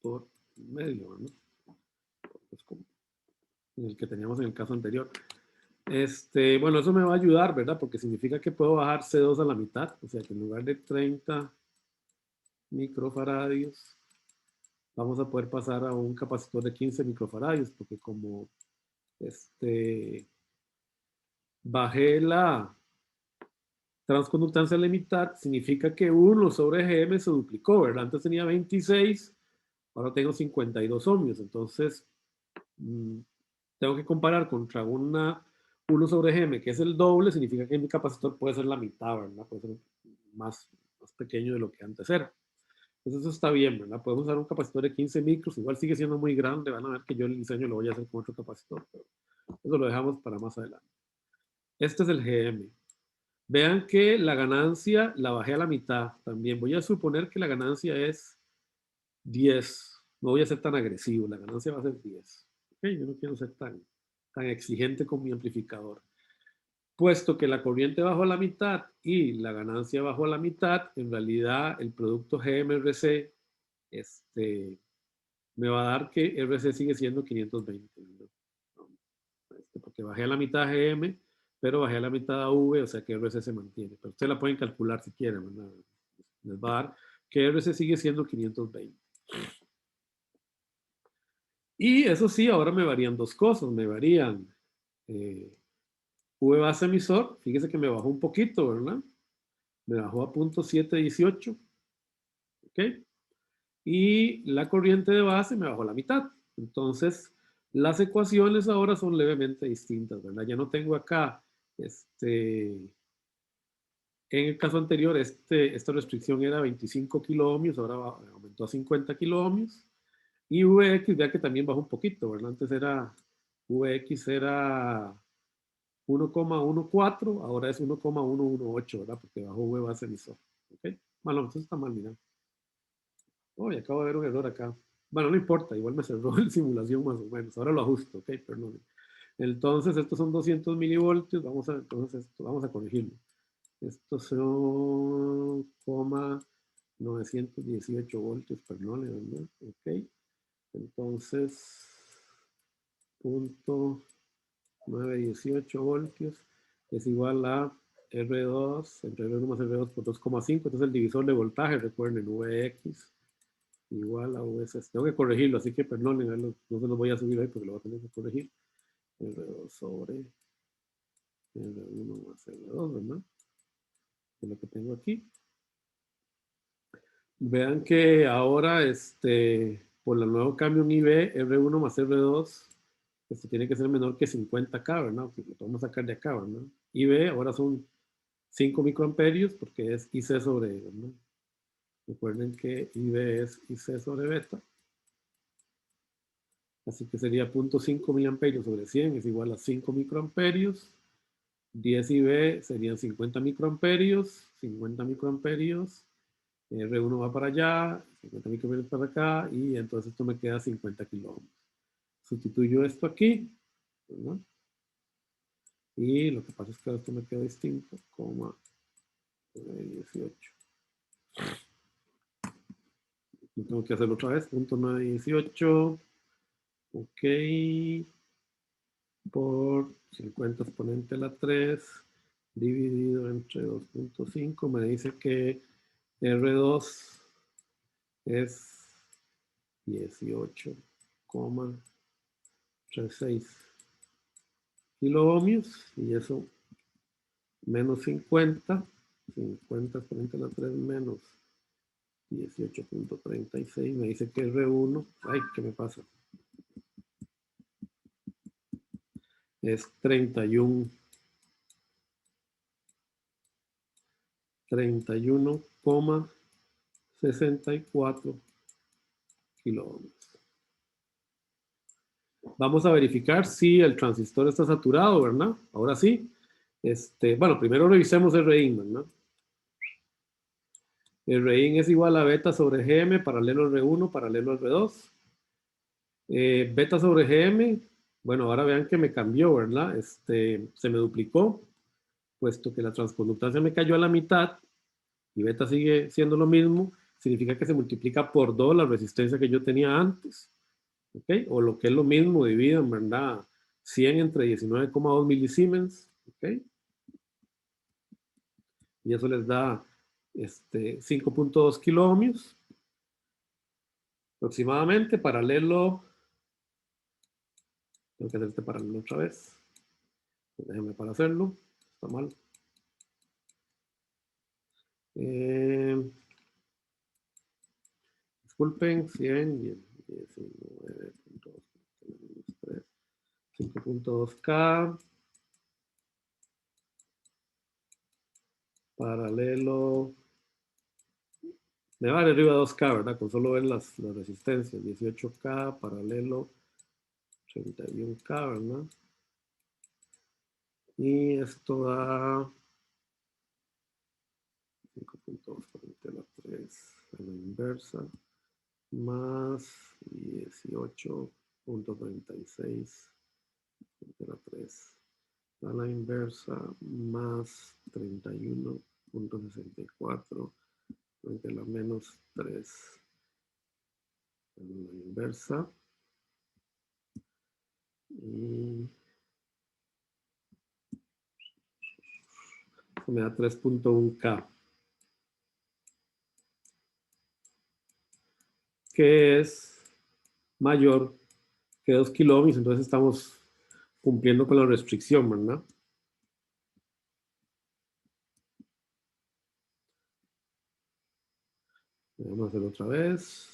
Por medio, ¿verdad? Es como en el que teníamos en el caso anterior. Bueno, eso me va a ayudar, ¿verdad? Porque significa que puedo bajar C2 a la mitad. O sea, que en lugar de 30 microfaradios, vamos a poder pasar a un capacitor de 15 microfaradios, porque como bajé la transconductancia a la mitad, significa que 1 sobre Gm se duplicó, ¿verdad? Antes tenía 26, ahora tengo 52 ohmios. Entonces, tengo que comparar contra 1 sobre Gm, que es el doble, significa que mi capacitor puede ser la mitad, ¿verdad? Puede ser más pequeño de lo que antes era. Entonces eso está bien, ¿verdad? Podemos usar un capacitor de 15 micros, igual sigue siendo muy grande, van a ver que yo el diseño lo voy a hacer con otro capacitor, pero eso lo dejamos para más adelante. Este es el Gm. Vean que la ganancia la bajé a la mitad también. Voy a suponer que la ganancia es 10. No voy a ser tan agresivo, la ganancia va a ser 10. ¿Okay? Yo no quiero ser tan exigente con mi amplificador. Puesto que la corriente bajó a la mitad y la ganancia bajó a la mitad, en realidad el producto GM-RC me va a dar que RC sigue siendo 520. ¿No? Porque bajé a la mitad GM, pero bajé a la mitad AV, o sea que RC se mantiene. Pero ustedes la pueden calcular si quieren, ¿verdad? Les va a dar que RC sigue siendo 520. Y eso sí, ahora me varían dos cosas. Me varían V base emisor, fíjese que me bajó un poquito, ¿verdad? Me bajó a 0.718. ¿Ok? Y la corriente de base me bajó a la mitad. Entonces, las ecuaciones ahora son levemente distintas, ¿verdad? Ya no tengo acá, en el caso anterior, esta restricción era 25 kiloohmios, ahora aumentó a 50 kiloohmios. Y Vx, vea que también bajó un poquito, ¿verdad? Antes Vx era 1,14, ahora es 1,118, ¿verdad? Porque bajó V base emisor. ¿Ok? Bueno, entonces está mal, mira. Oh, y acabo de ver un error acá. Bueno, no importa, igual me cerró la simulación más o menos. Ahora lo ajusto, ok, perdón. Entonces, estos son 200 milivoltios. Vamos a corregirlo. Estos son 918 voltios, perdón, ¿verdad? Ok. Entonces, 0.918 voltios es igual a R2, entre R1 más R2 por 2,5. Entonces, el divisor de voltaje, recuerden, Vx igual a VS. Tengo que corregirlo, así que perdonen, no se los voy a subir hoy porque lo voy a tener que corregir. R2 sobre R1 más R2, ¿verdad? Es lo que tengo aquí. Vean que ahora, por el nuevo cambio en IB, R1 más R2, tiene que ser menor que 50K, ¿verdad? Porque lo podemos sacar de acá, ¿verdad? IB ahora son 5 microamperios porque es IC sobre, ¿verdad? Recuerden que IB es IC sobre beta. Así que sería 0.5 miliamperios sobre 100 es igual a 5 microamperios. 10 IB serían 50 microamperios. 50 microamperios. R1 va para allá, 50 microamperios para acá, y entonces esto me queda 50 kiloohms. Sustituyo esto aquí, ¿verdad? Y lo que pasa es que esto me queda distinto, 18. Tengo que hacerlo otra vez, 0.918. Ok. Por 50 exponente a la 3 dividido entre 2.5 me dice que R2 es 18,36 kiloohmios y eso menos 50 exponente a la 3 menos 18,36 me dice que R1, ay, ¿qué me pasa? Es 31 31,64 kiloohms. Vamos a verificar si el transistor está saturado, ¿verdad? Ahora sí. Bueno, primero revisemos el Rin, ¿verdad? El Rin es igual a beta sobre GM paralelo al R1 paralelo al R2. Beta sobre GM, bueno, ahora vean que me cambió, ¿verdad? Se me duplicó, puesto que la transconductancia me cayó a la mitad y beta sigue siendo lo mismo, significa que se multiplica por 2 la resistencia que yo tenía antes, ¿ok? O lo que es lo mismo, divido, en verdad, 100 entre 19,2 milisiemens, ¿ok? Y eso les da 5.2 kiloohmios aproximadamente, paralelo. Tengo que hacer este paralelo otra vez. Déjenme para hacerlo. Está mal. Disculpen, 100 y 19.2, 5.2K. Paralelo. Me va de arriba a 2K, ¿verdad? Con solo ver las resistencias. 18K, paralelo 31K, ¿verdad? Y esto da 5.2 frente a la 3 a la inversa, más 18.36 frente a la 3 a la inversa, más 31.64 frente a la menos 3 a la inversa. Y eso me da 3.1K. Que es mayor que 2 kiloohms, entonces estamos cumpliendo con la restricción, ¿verdad? Vamos a hacerlo otra vez.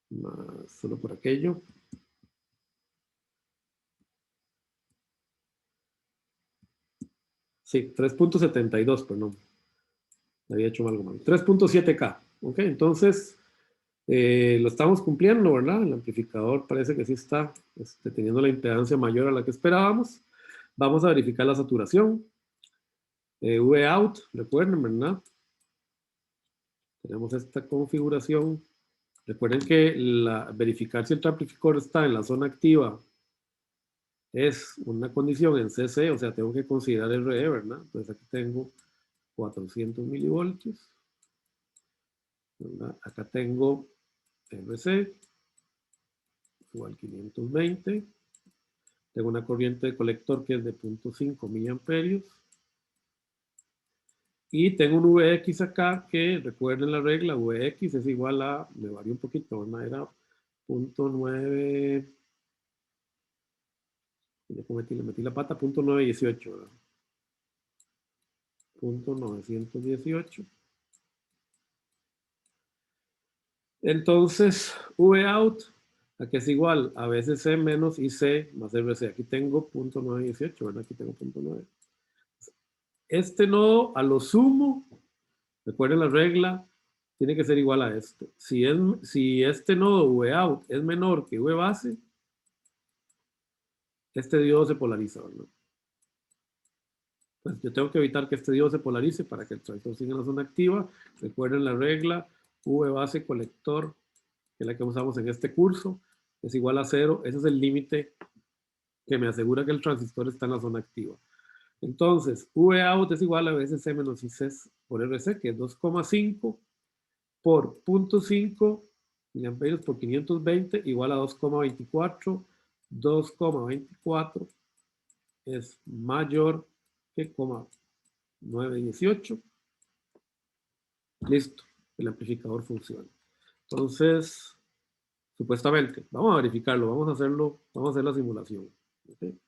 Más solo por aquello. Sí, 3.72, perdón. Había hecho algo mal. 3.7K. Ok, entonces lo estamos cumpliendo, ¿verdad? El amplificador parece que sí está teniendo la impedancia mayor a la que esperábamos. Vamos a verificar la saturación. V-out, recuerden, ¿verdad? Tenemos esta configuración. Recuerden que verificar si el amplificador está en la zona activa es una condición en CC, o sea, tengo que considerar el RE, ¿verdad? Entonces aquí tengo 400 milivoltios, ¿verdad? Acá tengo RC, igual 520. Tengo una corriente de colector que es de 0.5 miliamperios. Y tengo un Vx acá que, recuerden la regla, Vx es igual a, me varió un poquito, ¿verdad? Era 0.9, le metí la pata, 0.918, ¿verdad? 0.918. Entonces, Vout, aquí es igual a VCC menos IC más RC. Aquí tengo 0.918, ¿verdad? Aquí tengo 0.9. Este nodo, a lo sumo, recuerden la regla, tiene que ser igual a esto. Si este nodo Vout es menor que V base, este diodo se polariza, ¿verdad? Pues yo tengo que evitar que este diodo se polarice para que el transistor siga en la zona activa. Recuerden la regla, V base colector, que es la que usamos en este curso, es igual a 0. Ese es el límite que me asegura que el transistor está en la zona activa. Entonces, Vout es igual a VCC menos IC por RC, que es 2,5 por 0.5 miliamperios por 520, igual a 2,24. 2,24 es mayor que 0,918. Listo, el amplificador funciona. Entonces, supuestamente, vamos a verificarlo, vamos a hacerlo, vamos a hacer la simulación. ¿Okay?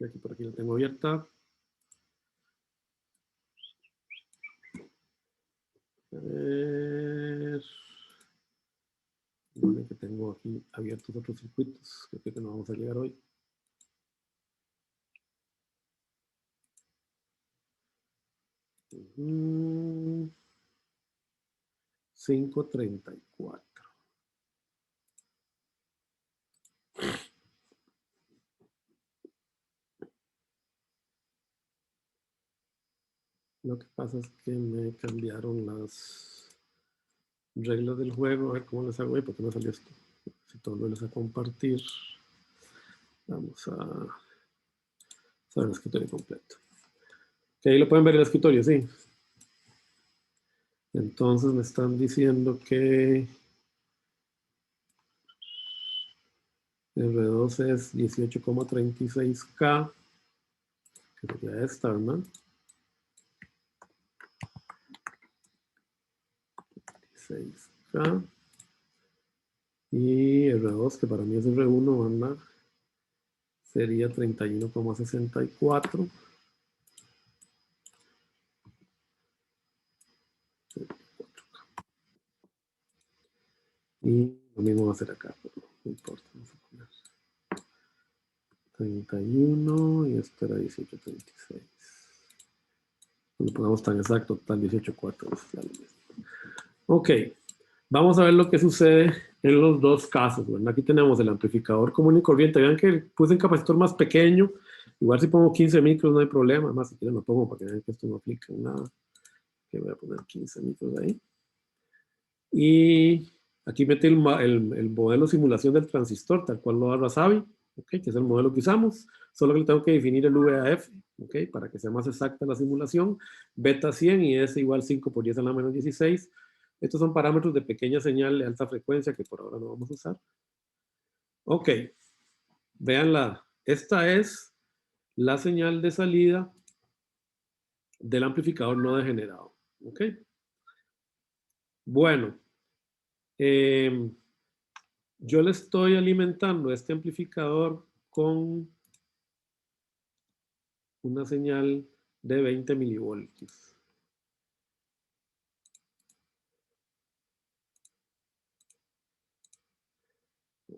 Aquí por aquí la tengo abierta. A ver. Que tengo aquí abiertos otros circuitos, que creo que no vamos a llegar hoy. 534. Lo que pasa es que me cambiaron las reglas del juego. A ver cómo les hago ahí, porque no salió esto. Si volverles a compartir. Vamos a hacer el escritorio completo. Que ahí lo pueden ver en el escritorio, sí. Entonces me están diciendo que R2 es 18,36K, que sería esta, ¿verdad? 6K. Y R2, que para mí es R1, ¿verdad? Sería 31,64. Y lo mismo va a ser acá, pero no importa. Vamos a poner 31 y esto era 18,36. No lo pongamos tan exacto, tan 18,4. Ok, vamos a ver lo que sucede en los dos casos. ¿Verdad? Aquí tenemos el amplificador común y corriente. Vean que puse un capacitor más pequeño. Igual si pongo 15 micros no hay problema. Además, si quieren lo pongo para que vean que esto no aplica en nada. Que voy a poner 15 micros ahí. Y aquí metí el modelo simulación del transistor, tal cual lo da Razavi, ¿okay? Que es el modelo que usamos. Solo que le tengo que definir el VAF, ¿okay? Para que sea más exacta la simulación. Beta 100 y S igual 5 por 10 a la menos 16. Estos son parámetros de pequeña señal de alta frecuencia que por ahora no vamos a usar. Ok, véanla. Esta es la señal de salida del amplificador no degenerado. Ok. Bueno, yo le estoy alimentando este amplificador con una señal de 20 milivoltios.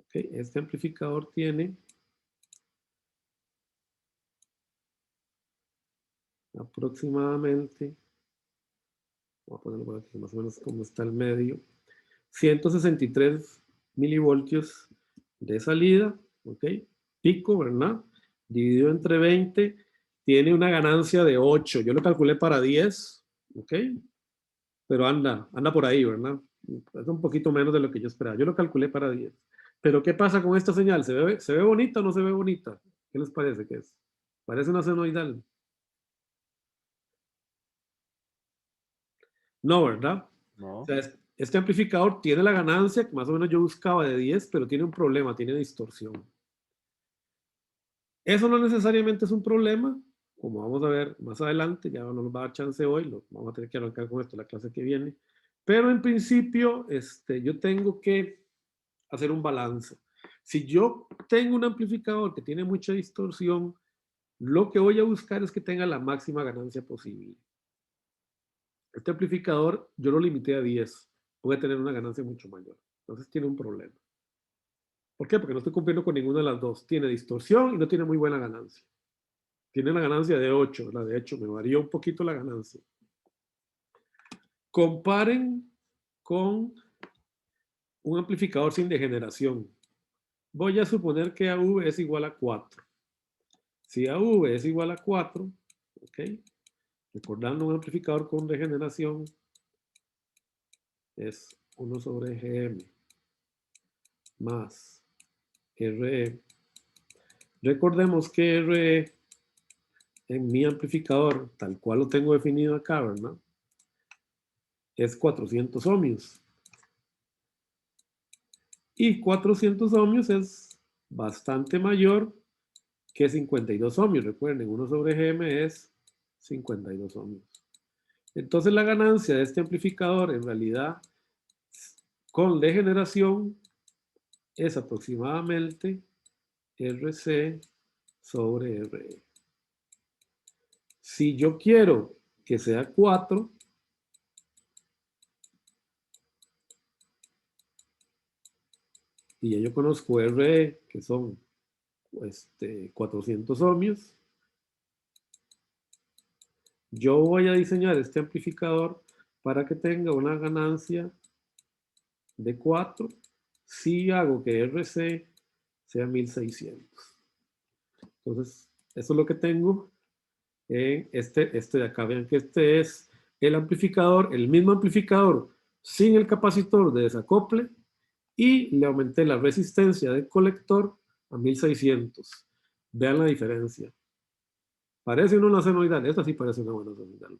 Okay, este amplificador tiene aproximadamente, voy a ponerlo por aquí más o menos como está el medio, 163 milivoltios de salida, ok, pico, ¿verdad? Dividido entre 20, tiene una ganancia de 8. Yo lo calculé para 10, ok, pero anda por ahí, ¿verdad? Es un poquito menos de lo que yo esperaba. Yo lo calculé para 10. Pero ¿qué pasa con esta señal? ¿Se ve bonita o no se ve bonita? ¿Qué les parece que es? Parece una senoidal. No, ¿verdad? No. O sea, este amplificador tiene la ganancia que más o menos yo buscaba de 10, pero tiene un problema, tiene distorsión. Eso no necesariamente es un problema, como vamos a ver más adelante, ya no nos va a dar chance hoy, vamos a tener que arrancar con esto la clase que viene. Pero en principio, yo tengo que hacer un balance. Si yo tengo un amplificador que tiene mucha distorsión, lo que voy a buscar es que tenga la máxima ganancia posible. Este amplificador yo lo limité a 10. Voy a tener una ganancia mucho mayor. Entonces tiene un problema. ¿Por qué? Porque no estoy cumpliendo con ninguna de las dos. Tiene distorsión y no tiene muy buena ganancia. Tiene la ganancia de 8. La de hecho me varía un poquito la ganancia. Comparen con un amplificador sin degeneración. Voy a suponer que AV es igual a 4. Si AV es igual a 4, ¿ok? Recordando un amplificador con degeneración es 1 sobre GM más RE. Recordemos que RE en mi amplificador, tal cual lo tengo definido acá, ¿verdad? Es 400 ohmios. Y 400 ohmios es bastante mayor que 52 ohmios. Recuerden, 1 sobre GM es 52 ohmios. Entonces la ganancia de este amplificador en realidad con degeneración es aproximadamente RC sobre RE. Si yo quiero que sea 4, y ya yo conozco RE, que son 400 ohmios, yo voy a diseñar este amplificador para que tenga una ganancia de 4 si hago que RC sea 1600. Entonces, eso es lo que tengo en este de acá. Vean que este es el amplificador, el mismo amplificador sin el capacitor de desacople, y le aumenté la resistencia del colector a 1600. Vean la diferencia. Parece una senoidal. Esta sí parece una buena senoidal.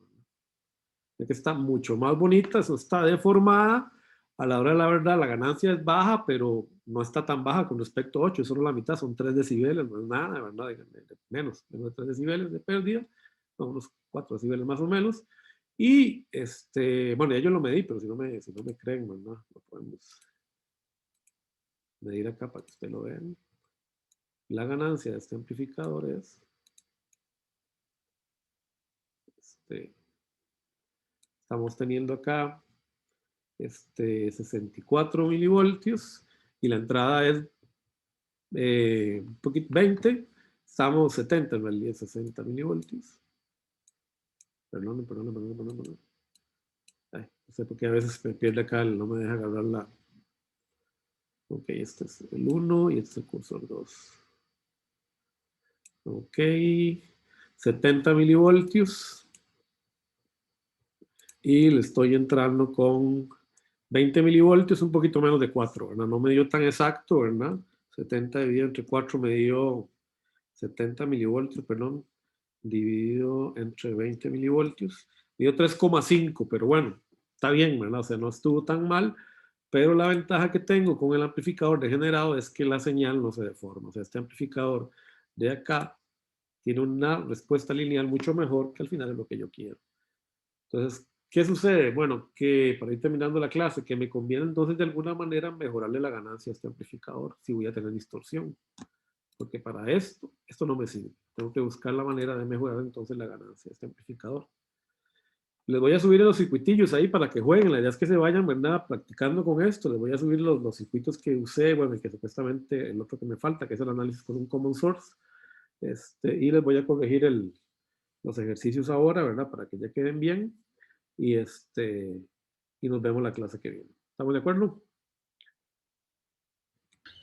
Es que está mucho más bonita, eso está deformada. A la hora de la verdad, la ganancia es baja, pero no está tan baja con respecto a 8, es solo la mitad, son 3 decibeles, no es nada, ¿verdad? Menos de 3 decibeles de pérdida, son unos 4 decibeles más o menos. Y, bueno, ya yo lo medí, pero si no me creen, ¿verdad? Lo podemos medir acá para que ustedes lo vean. La ganancia de este amplificador es estamos teniendo acá 64 milivoltios y la entrada es un poquito 20, estamos 70 en realidad, 60 milivoltios. Perdón. Ay, no sé por qué a veces me pierde acá, no me deja agarrar la... Ok, este es el 1 y este es el cursor 2. Ok, 70 milivoltios. Y le estoy entrando con 20 milivoltios, un poquito menos de 4, ¿verdad? No me dio tan exacto, ¿verdad? 70 dividido entre 4 me dio 70 milivoltios, perdón, dividido entre 20 milivoltios. Me dio 3,5, pero bueno, está bien, ¿verdad? O sea, no estuvo tan mal, pero la ventaja que tengo con el amplificador degenerado es que la señal no se deforma. O sea, este amplificador de acá tiene una respuesta lineal mucho mejor, que al final es lo que yo quiero. Entonces, ¿qué sucede? Bueno, que para ir terminando la clase, que me conviene entonces de alguna manera mejorarle la ganancia a este amplificador si voy a tener distorsión. Porque para esto no me sirve. Tengo que buscar la manera de mejorar entonces la ganancia de este amplificador. Les voy a subir los circuitillos ahí para que jueguen. La idea es que se vayan, ¿verdad? Practicando con esto. Les voy a subir los circuitos que usé, bueno, y que supuestamente el otro que me falta, que es el análisis con un common source. Y les voy a corregir los ejercicios ahora, ¿verdad? Para que ya queden bien. Y nos vemos la clase que viene. ¿Estamos de acuerdo?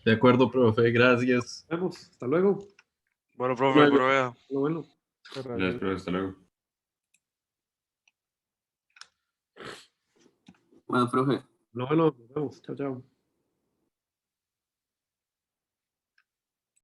De acuerdo, profe, gracias. Nos vemos. Hasta luego. Bueno, profe, provea. Bueno. Gracias, profe, hasta luego. Bueno, profe. Bueno, nos vemos. Chao, chao.